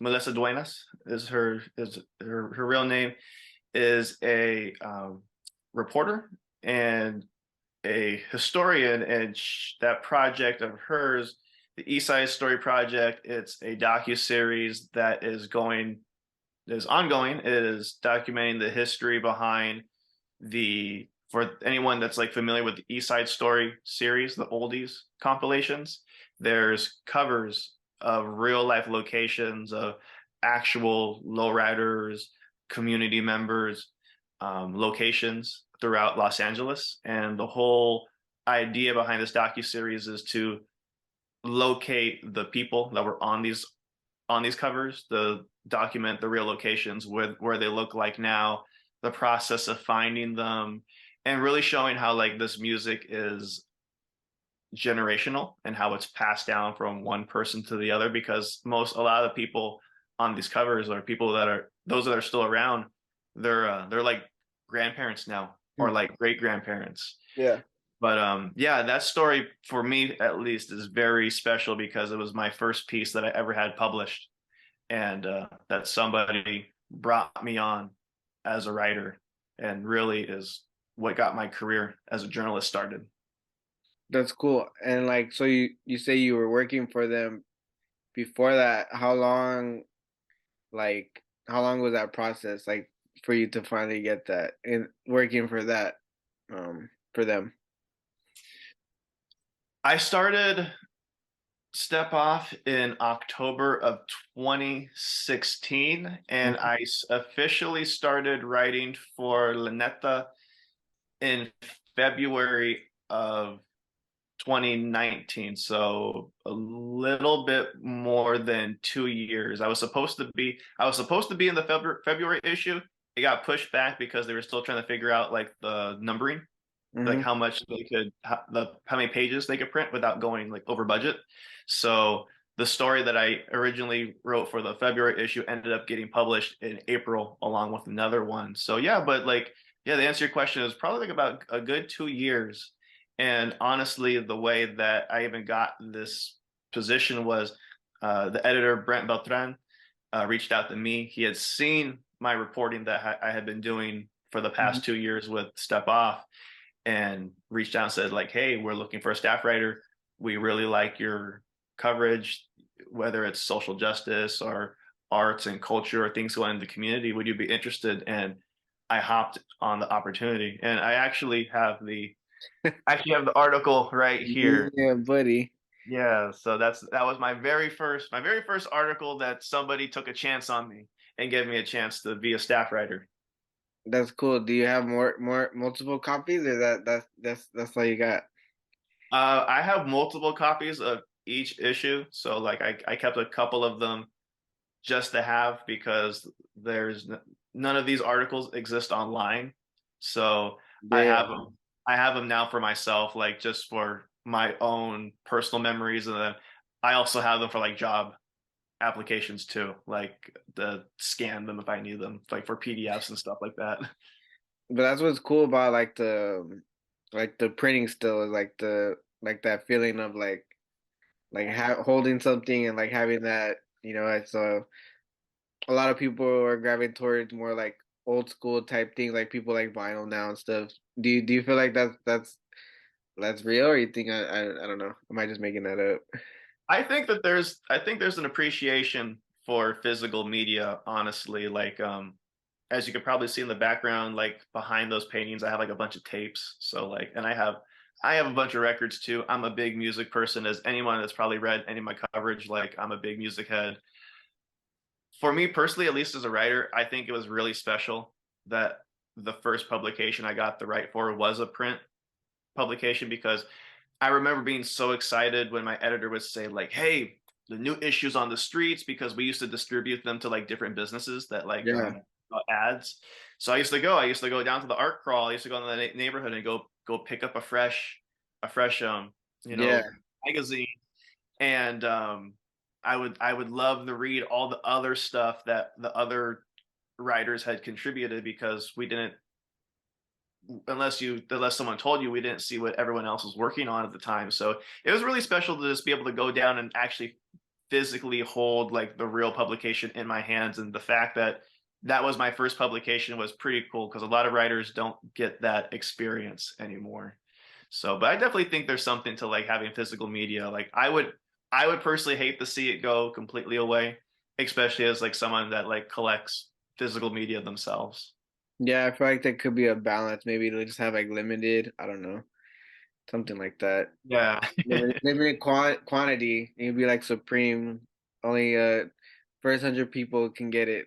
Melissa Duenas is her real name, is a reporter and a historian, and that project of hers, the East Side Story Project, it's a docu series that is ongoing. It is documenting the history behind for anyone that's like familiar with the East Side Story series, the oldies compilations. There's covers of real life locations of actual lowriders, community members, locations throughout Los Angeles, and the whole idea behind this docu series is to locate the people that were on these covers, the document the real locations where they look like now, the process of finding them, and really showing how like this music is generational and how it's passed down from one person to the other, because a lot of the people on these covers are people that are those that are still around. They're like grandparents now, or Hmm. like great grandparents. Yeah. But yeah, that story for me at least is very special because it was my first piece that I ever had published, and that somebody brought me on as a writer, and really is what got my career as a journalist started. That's cool. And like, so you say you were working for them before that. How long was that process like for you to finally get that and working for that for them? I started Step Off in October of 2016, and Mhm. I officially started writing for Lanetta in February of 2019, so a little bit more than 2 years. I was supposed to be in the February issue. It got pushed back because they were still trying to figure out like the numbering, like Hmm. how much they could how many pages they could print without going like over budget. So the story that I originally wrote for the February issue ended up getting published in April along with another one. So yeah, but like yeah, the answer to your question is probably like about a good 2 years. And honestly, the way that I even got this position was the editor Brent Beltran reached out to me. He had seen my reporting that I had been doing for the past 2 years with Step Off, and reached out and said like, hey, we're looking for a staff writer. We really like your coverage, whether it's social justice or arts and culture or things going in the community. Would you be interested? And I hopped on the opportunity, and I actually have the article right here. Yeah, buddy. Yeah, so that was my very first article that somebody took a chance on me and gave me a chance to be a staff writer. That's cool. Do you have more multiple copies, or that's all you got? I have multiple copies of each issue, so like I kept a couple of them just to have because none of these articles exist online. So I Yeah, have them. I have them now for myself, like just for my own personal memories, and then I also have them for like job applications too, like to scan them if I need them, like for PDFs and stuff like that. but that's what's cool about like the printing still is like that feeling of like holding something and like having that, it's a lot of people are gravitating towards more like old school type things, like people like vinyl now and stuff. Do you feel like that's real, or you think I don't know? Am I just making that up? I think there's an appreciation for physical media, honestly. Like as you could probably see in the background, like behind those paintings, I have like a bunch of tapes. So like, and I have a bunch of records too. I'm a big music person, as anyone that's probably read any of my coverage, like I'm a big music head. For me personally, at least as a writer, I think it was really special that the first publication I got the right for was a print publication, because I remember being so excited when my editor would say like, "Hey, the new issues on the streets," because we used to distribute them to like different businesses that like Yeah, ads. So I used to go down to the art crawl. I used to go in the neighborhood and go pick up a fresh you yeah, know magazine, and I would love to read all the other stuff that the other writers had contributed, because we didn't, unless someone told you, we didn't see what everyone else was working on at the time. So it was really special to just be able to go down and actually physically hold like the real publication in my hands. And the fact that that was my first publication was pretty cool, because a lot of writers don't get that experience anymore. So but I definitely think there's something to like having physical media. Like I would personally hate to see it go completely away, especially as like someone that like collects physical media themselves. yeah. I feel like there could be a balance. Maybe they'll just have like limited. I don't know, something like that. Yeah. Limited quantity. It'd be like Supreme. Only first 100 people can get it.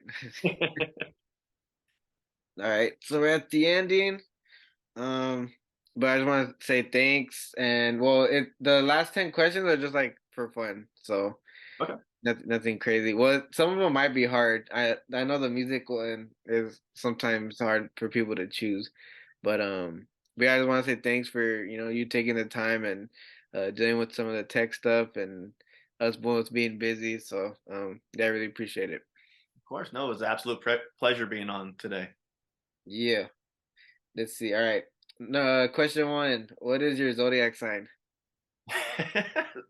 All right, so we're at the ending. Um, but I just want to say thanks, and well, the last 10 questions are just like for fun, so Okay. nothing crazy. Well, some of them might be hard. I know the music one is sometimes hard for people to choose, but yeah, I just want to say thanks for you taking the time and dealing with some of the tech stuff and us both being busy. So yeah, I really appreciate it. Of course. No, it was an absolute pleasure being on today. Yeah, let's see. All right, no, question one: what is your zodiac sign?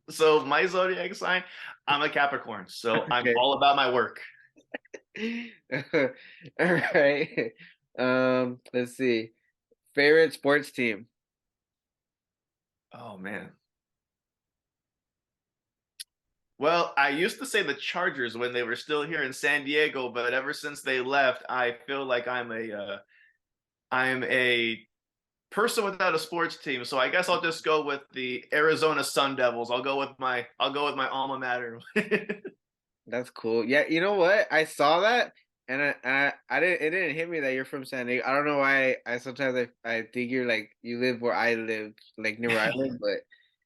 So my zodiac sign, I'm a Capricorn, so I'm Okay. all about my work. All right. Let's see. Favorite sports team? Oh man. Well, I used to say the Chargers when they were still here in San Diego, but ever since they left, I feel like I'm a person without a sports team. So I guess I'll just go with the Arizona Sun Devils. I'll go with my alma mater. That's cool. Yeah, you know what? I saw that And I didn't it didn't hit me that you're from San Diego. I don't know why I sometimes I think you're like you live where I live, like near where I live, but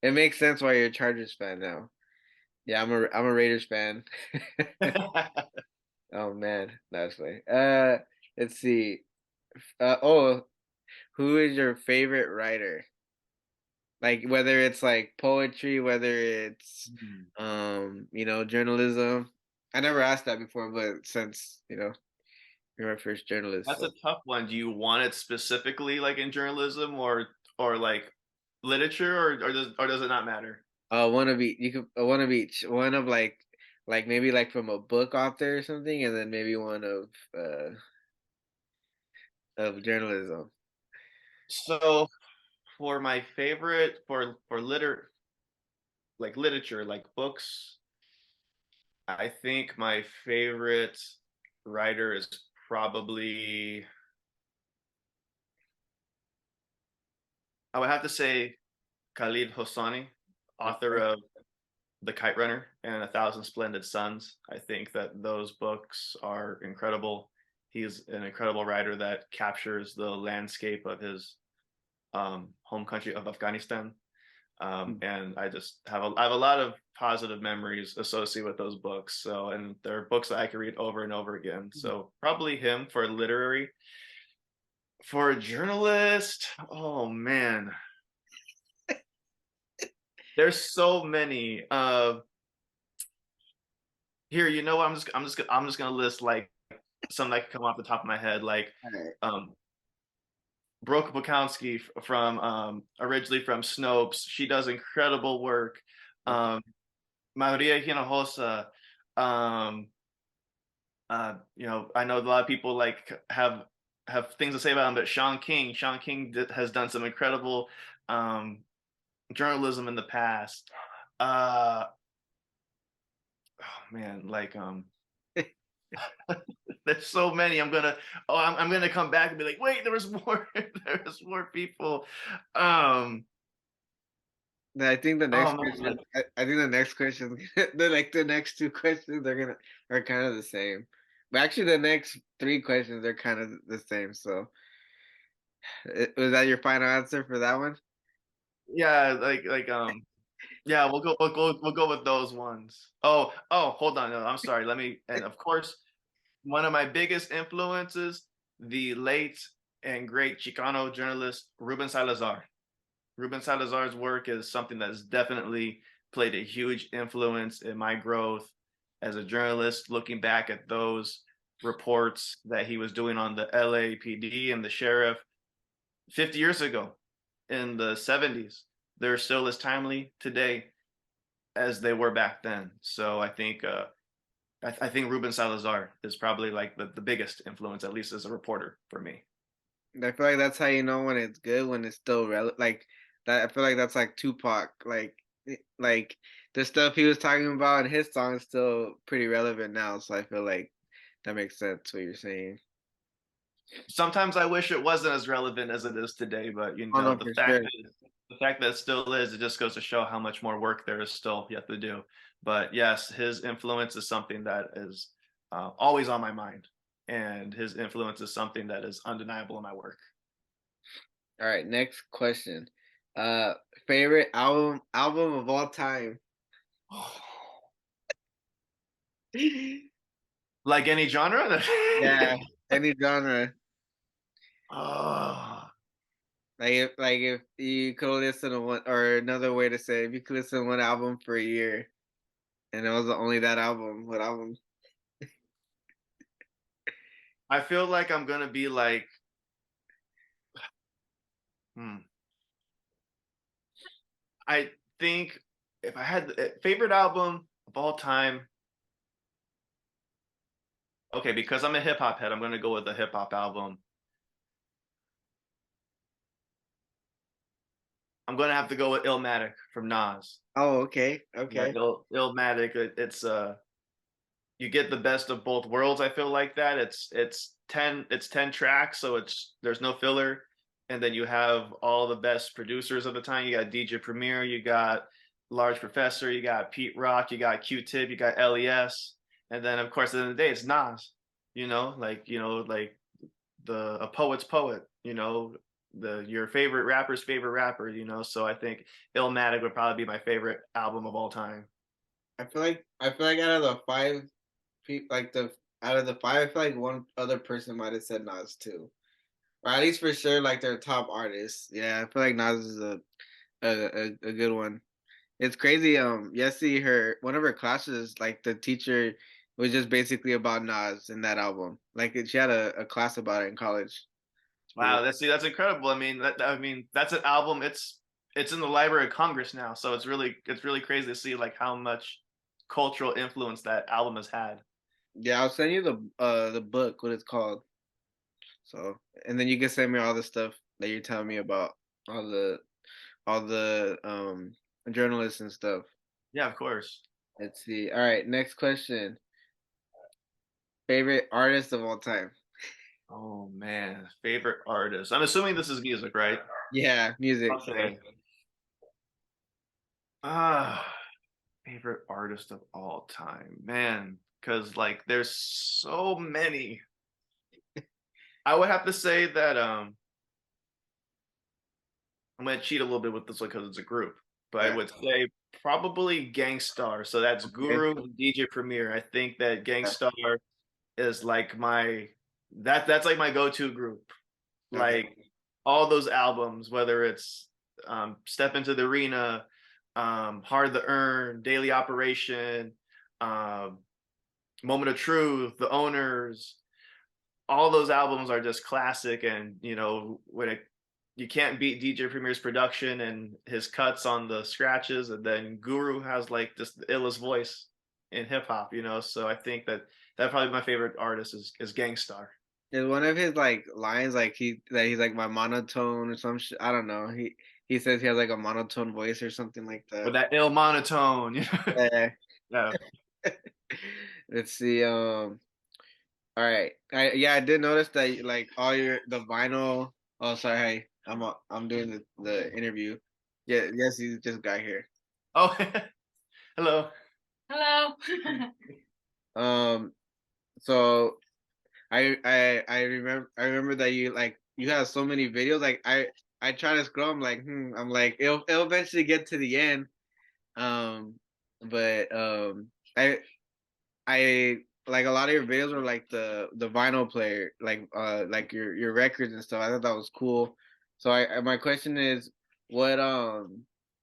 it makes sense why you're a Chargers fan now. Yeah, I'm a Raiders fan. Oh man, that's funny. Let's see. Oh, who is your favorite writer? Like whether it's like poetry, whether it's Hmm. journalism. I never asked that before, but since, you're my first journalist, That's so a tough one. Do you want it specifically like in journalism or like literature or does it not matter? one of each. You could one of each. One of like maybe like from a book author or something, and then maybe one of journalism. So for my favorite for literature, like books, I think my favorite writer is probably I would have to say Khalid Hosseini, author Okay. of The Kite Runner and A Thousand Splendid Suns. I think that those books are incredible. He's an incredible writer that captures the landscape of his home country of Afghanistan. And I have a lot of positive memories associated with those books. So, and they're books that I can read over and over again. So, probably him for literary. For a journalist, oh man, there's so many. Here, you know what? I'm just gonna list like some that can come off the top of my head, like All right. um, Brooke Bukowski from originally from Snopes. She does incredible work. Okay. Um, Maria Hinojosa. Um, I know a lot of people like have things to say about him, but Sean King has done some incredible um, journalism in the past. Uh, oh man, like there's so many. I'm gonna come back and be like, wait, there was more. There was more people. Um, I think the oh next man, question. I think the next question. The next two questions are kind of the same. But actually, the next three questions are kind of the same. So, was that your final answer for that one? yeah, yeah, we'll go with those ones. Oh, hold on. No, I'm sorry. And of course, one of my biggest influences, the late and great Chicano journalist Ruben Salazar. Ruben Salazar's work is something that's definitely played a huge influence in my growth as a journalist, looking back at those reports that he was doing on the LAPD and the sheriff 50 years ago in the 70s. They're still as timely today as they were back then. So I think Ruben Salazar is probably like the biggest influence, at least as a reporter for me. I feel like that's how you know when it's good, when it's still relevant. Like that, I feel like that's like Tupac. Like the stuff he was talking about in his song is still pretty relevant now. So I feel like that makes sense what you're saying. Sometimes I wish it wasn't as relevant as it is today, but Oh no, for sure. the fact that it still is, it just goes to show how much more work there is still yet to do. But yes, his influence is something that is always on my mind, and his influence is something that is undeniable in my work. All right, next question. Uh, Favorite album of all time. Like any genre. Yeah, any genre. Oh, Like if you could listen to one, or another way to say, if you could listen to one album for a year, and it was only that album, what album? I feel like I'm gonna be like, hmm. I think if I had a favorite album of all time, okay, because I'm a hip hop head, I'm gonna go with a hip hop album. I'm gonna have to go with Illmatic from Nas. Oh, okay, Yeah, okay. Illmatic. It's you get the best of both worlds. I feel like that. It's 10 tracks, so it's there's no filler, and then you have all the best producers of the time. You got DJ Premier, you got Large Professor, you got Pete Rock, you got Q-Tip, you got LES, and then of course at the end of the day it's Nas. like the a poet's poet, the your favorite rapper's favorite rapper, so I think Illmatic would probably be my favorite album of all time. I feel like out of the five people, like the out of the five, I feel like one other person might have said Nas too, or at least for sure, like their top artists. Yeah, I feel like Nas is a good one. It's crazy. Yessie, her one of her classes, like the teacher was just basically about Nas in that album. Like she had a class about it in college. It's pretty. Wow, that's incredible. I mean that's an album. It's in the Library of Congress now, so it's really crazy to see like how much cultural influence that album has had. Yeah, I'll send you the book, what it's called. So, and then you can send me all the stuff that you're telling me about all the all the journalists and stuff. Yeah, of course. Let's see. All right, next question. Favorite artist of all time? Oh man, favorite artist. I'm assuming this is music, right? Yeah, music. Same. Okay. Ah, favorite artist of all time, man. Because like, there's so many. I would have to say that I'm gonna cheat a little bit with this one because it's a group, but I Yeah. would say probably Gangstar. So that's Okay. Guru and DJ Premier. I think that Yeah. Gangstar is like that's like my go-to group. Okay. Like all those albums, whether it's Step Into the Arena, Hard to Earn, Daily Operation, um, Moment of Truth, The Owners, all those albums are just classic. And you can't beat DJ Premier's production and his cuts on the scratches, and then Guru has like just the illest voice in hip hop. So I think that probably my favorite artist is Gangstar. Is one of his like lines like he's like my monotone or some shit. I don't know. He says he has like a monotone voice or something like With that. that ill monotone. Yeah. Yeah. Let's see. All right. I did notice that like all your the vinyl. Oh, sorry. Hey, I'm doing the interview. Yeah. Yes, he just got here. Oh, hello. Hello. Um. So I remember that you have so many videos. Like I try to scroll. I'm like it'll eventually get to the end. Um. But I like a lot of your videos were like the vinyl player, like your records and stuff. I thought that was cool. So my question is, what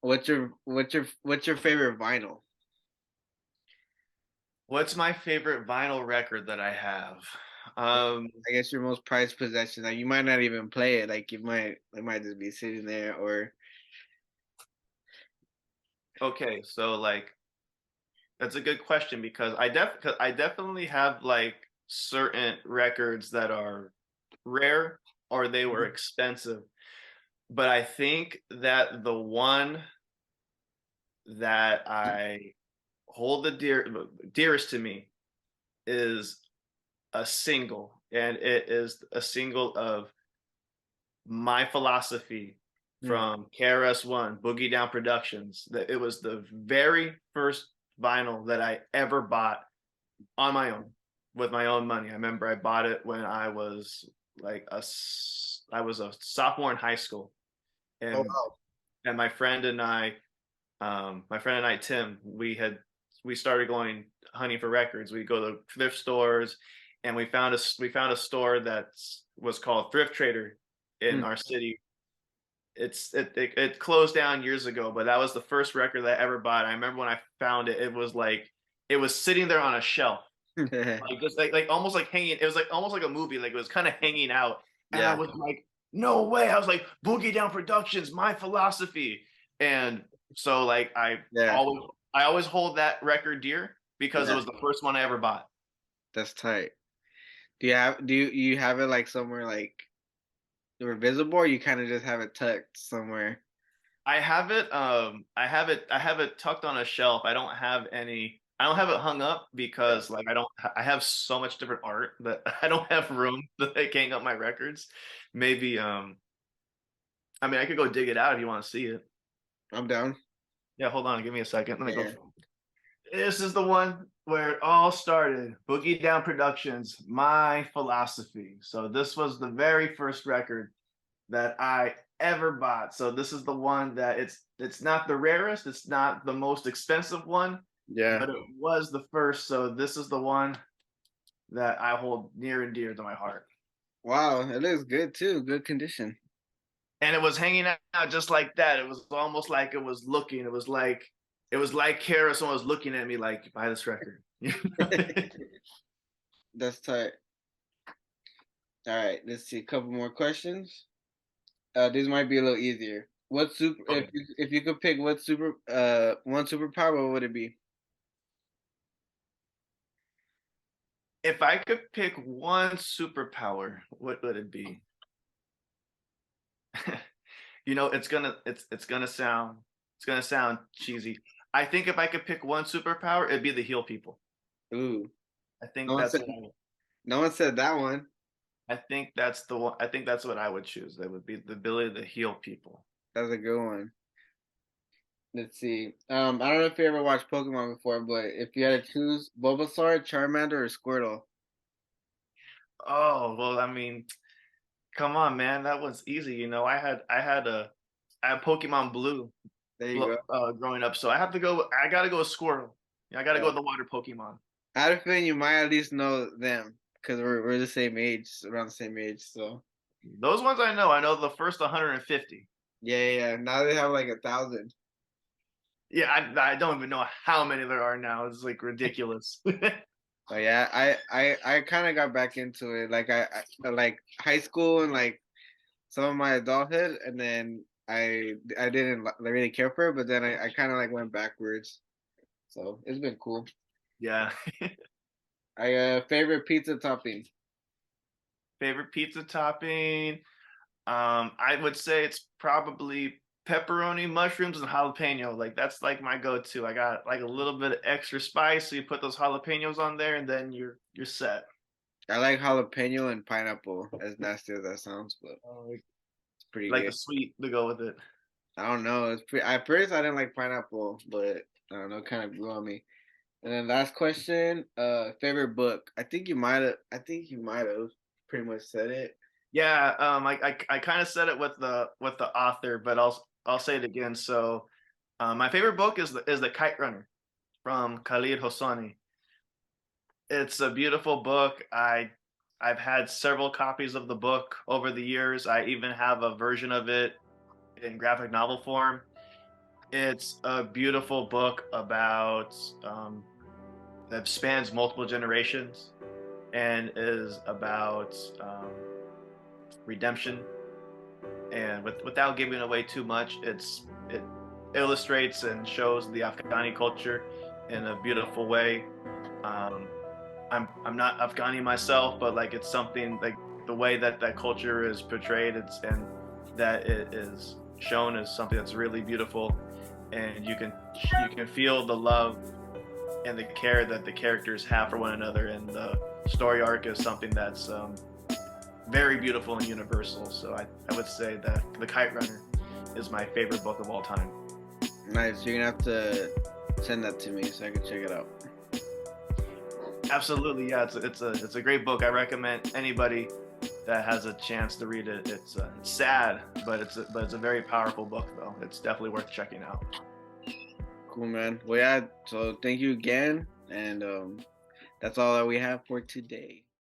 what's your favorite vinyl? What's my favorite vinyl record that I have? Like, Um, I guess your most prized possession. Like you might not even play it. Like it might just be sitting there or okay, so like that's a good question because cause I definitely have like certain records that are rare or they were expensive. But I think that the one that I hold the dearest to me is a single, and it is a single of My Philosophy Hmm. from KRS-One, Boogie Down Productions. That it was the very first vinyl that I ever bought on my own with my own money. I remember I bought it when I was I was a sophomore in high school, Oh and wow. my friend and I, Tim, we started going hunting for records. We go to thrift stores, and we found a store that was called Thrift Trader in Hmm. our city. It closed down years ago, but that was the first record that I ever bought. I remember when I found it, it was sitting there on a shelf, like just like almost like hanging. It was like almost like a movie, like it was kind of hanging out. And I Yeah. was like, no way. I was like, Boogie Down Productions, My Philosophy. And so like Yeah. I always hold that record dear because it Yeah. was the first one I ever bought. That's tight. Do you have it like somewhere like or visible, or you kind of just have it tucked somewhere? I have it tucked on a shelf. I don't have it hung up Yeah. because like I have so much different art that I don't have room that I can hang up my records. Maybe I mean I could go dig it out if you want to see it. I'm down. Yeah, hold on, give me a second. Let me go. Yeah. This is the one. where it all started. Boogie Down Productions, My Philosophy. So this was the very first record that I ever bought. So this is the one that it's not the rarest, it's not the most expensive one, Yeah. but it was the first. So this is the one that I hold near and dear to my heart. Wow, it looks good too. Good condition. And it was hanging out just like that. It was almost like it was looking. It was like Kara, someone was looking at me like, buy this record. That's tight. All right, let's see a couple more questions. These might be a little easier. What super Okay. if you could pick what one superpower, what would it be? If I could pick one superpower, what would it be? It's gonna sound cheesy. I think if I could pick one superpower, it'd be to heal people. Ooh, I no think one that's said what I would. no one said that one. I think that's the one. I think that's what I would choose. That would be the ability to heal people. That's a good one. Let's see. I don't know if you ever watched Pokemon before, but if you had to choose Bulbasaur, Charmander, or Squirtle. Oh well, I mean, come on, man, that was easy. I had Pokemon Blue There you go. growing up, so I have to go. I gotta go with Squirtle. Yeah, I gotta go Yeah. with the water Pokemon. I had a feeling you might at least know them because we're the same age, around the same age. So Those ones I know. I know the first 150. yeah. Now they have like 1,000. Yeah, I don't even know how many there are now. It's like ridiculous. But yeah, I kind of got back into it. Like I like high school and like some of my adulthood, and then I didn't really care for it, but then I kind of like went backwards. So it's been cool. Yeah. I favorite pizza topping. Favorite pizza topping? I would say it's probably pepperoni, mushrooms, and jalapeno. Like that's like my go-to. I got like a little bit of extra spice, so you put those jalapenos on there, and then you're set. I like jalapeno and pineapple. As nasty as that sounds, but Like, it's pretty like the good. sweet to go with it. I don't know. It's pretty. At first, I didn't like pineapple, but I don't know. Kind of grew on me. And then last question. Favorite book. I think you might have. I think you might have pretty much said it. Yeah, I kind of said it with the author, but I'll say it again. So, my favorite book is the Kite Runner from Khalid Hosseini. It's a beautiful book. I've had several copies of the book over the years. I even have a version of it in graphic novel form. It's a beautiful book about that spans multiple generations and is about redemption. And without giving away too much, it illustrates and shows the Afghani culture in a beautiful way. Um, I'm not Afghani myself, but like it's something like the way that that culture is portrayed, and that it is shown as something that's really beautiful, and you can feel the love and the care that the characters have for one another, and the story arc is something that's very beautiful and universal. So I would say that The Kite Runner is my favorite book of all time. Nice. You're gonna have to send that to me so I can check it out. Absolutely, yeah. It's a great book. I recommend anybody that has a chance to read it. It's sad, but it's a very powerful book though. It's definitely worth checking out. Cool, man. Well, yeah. So thank you again, and that's all that we have for today.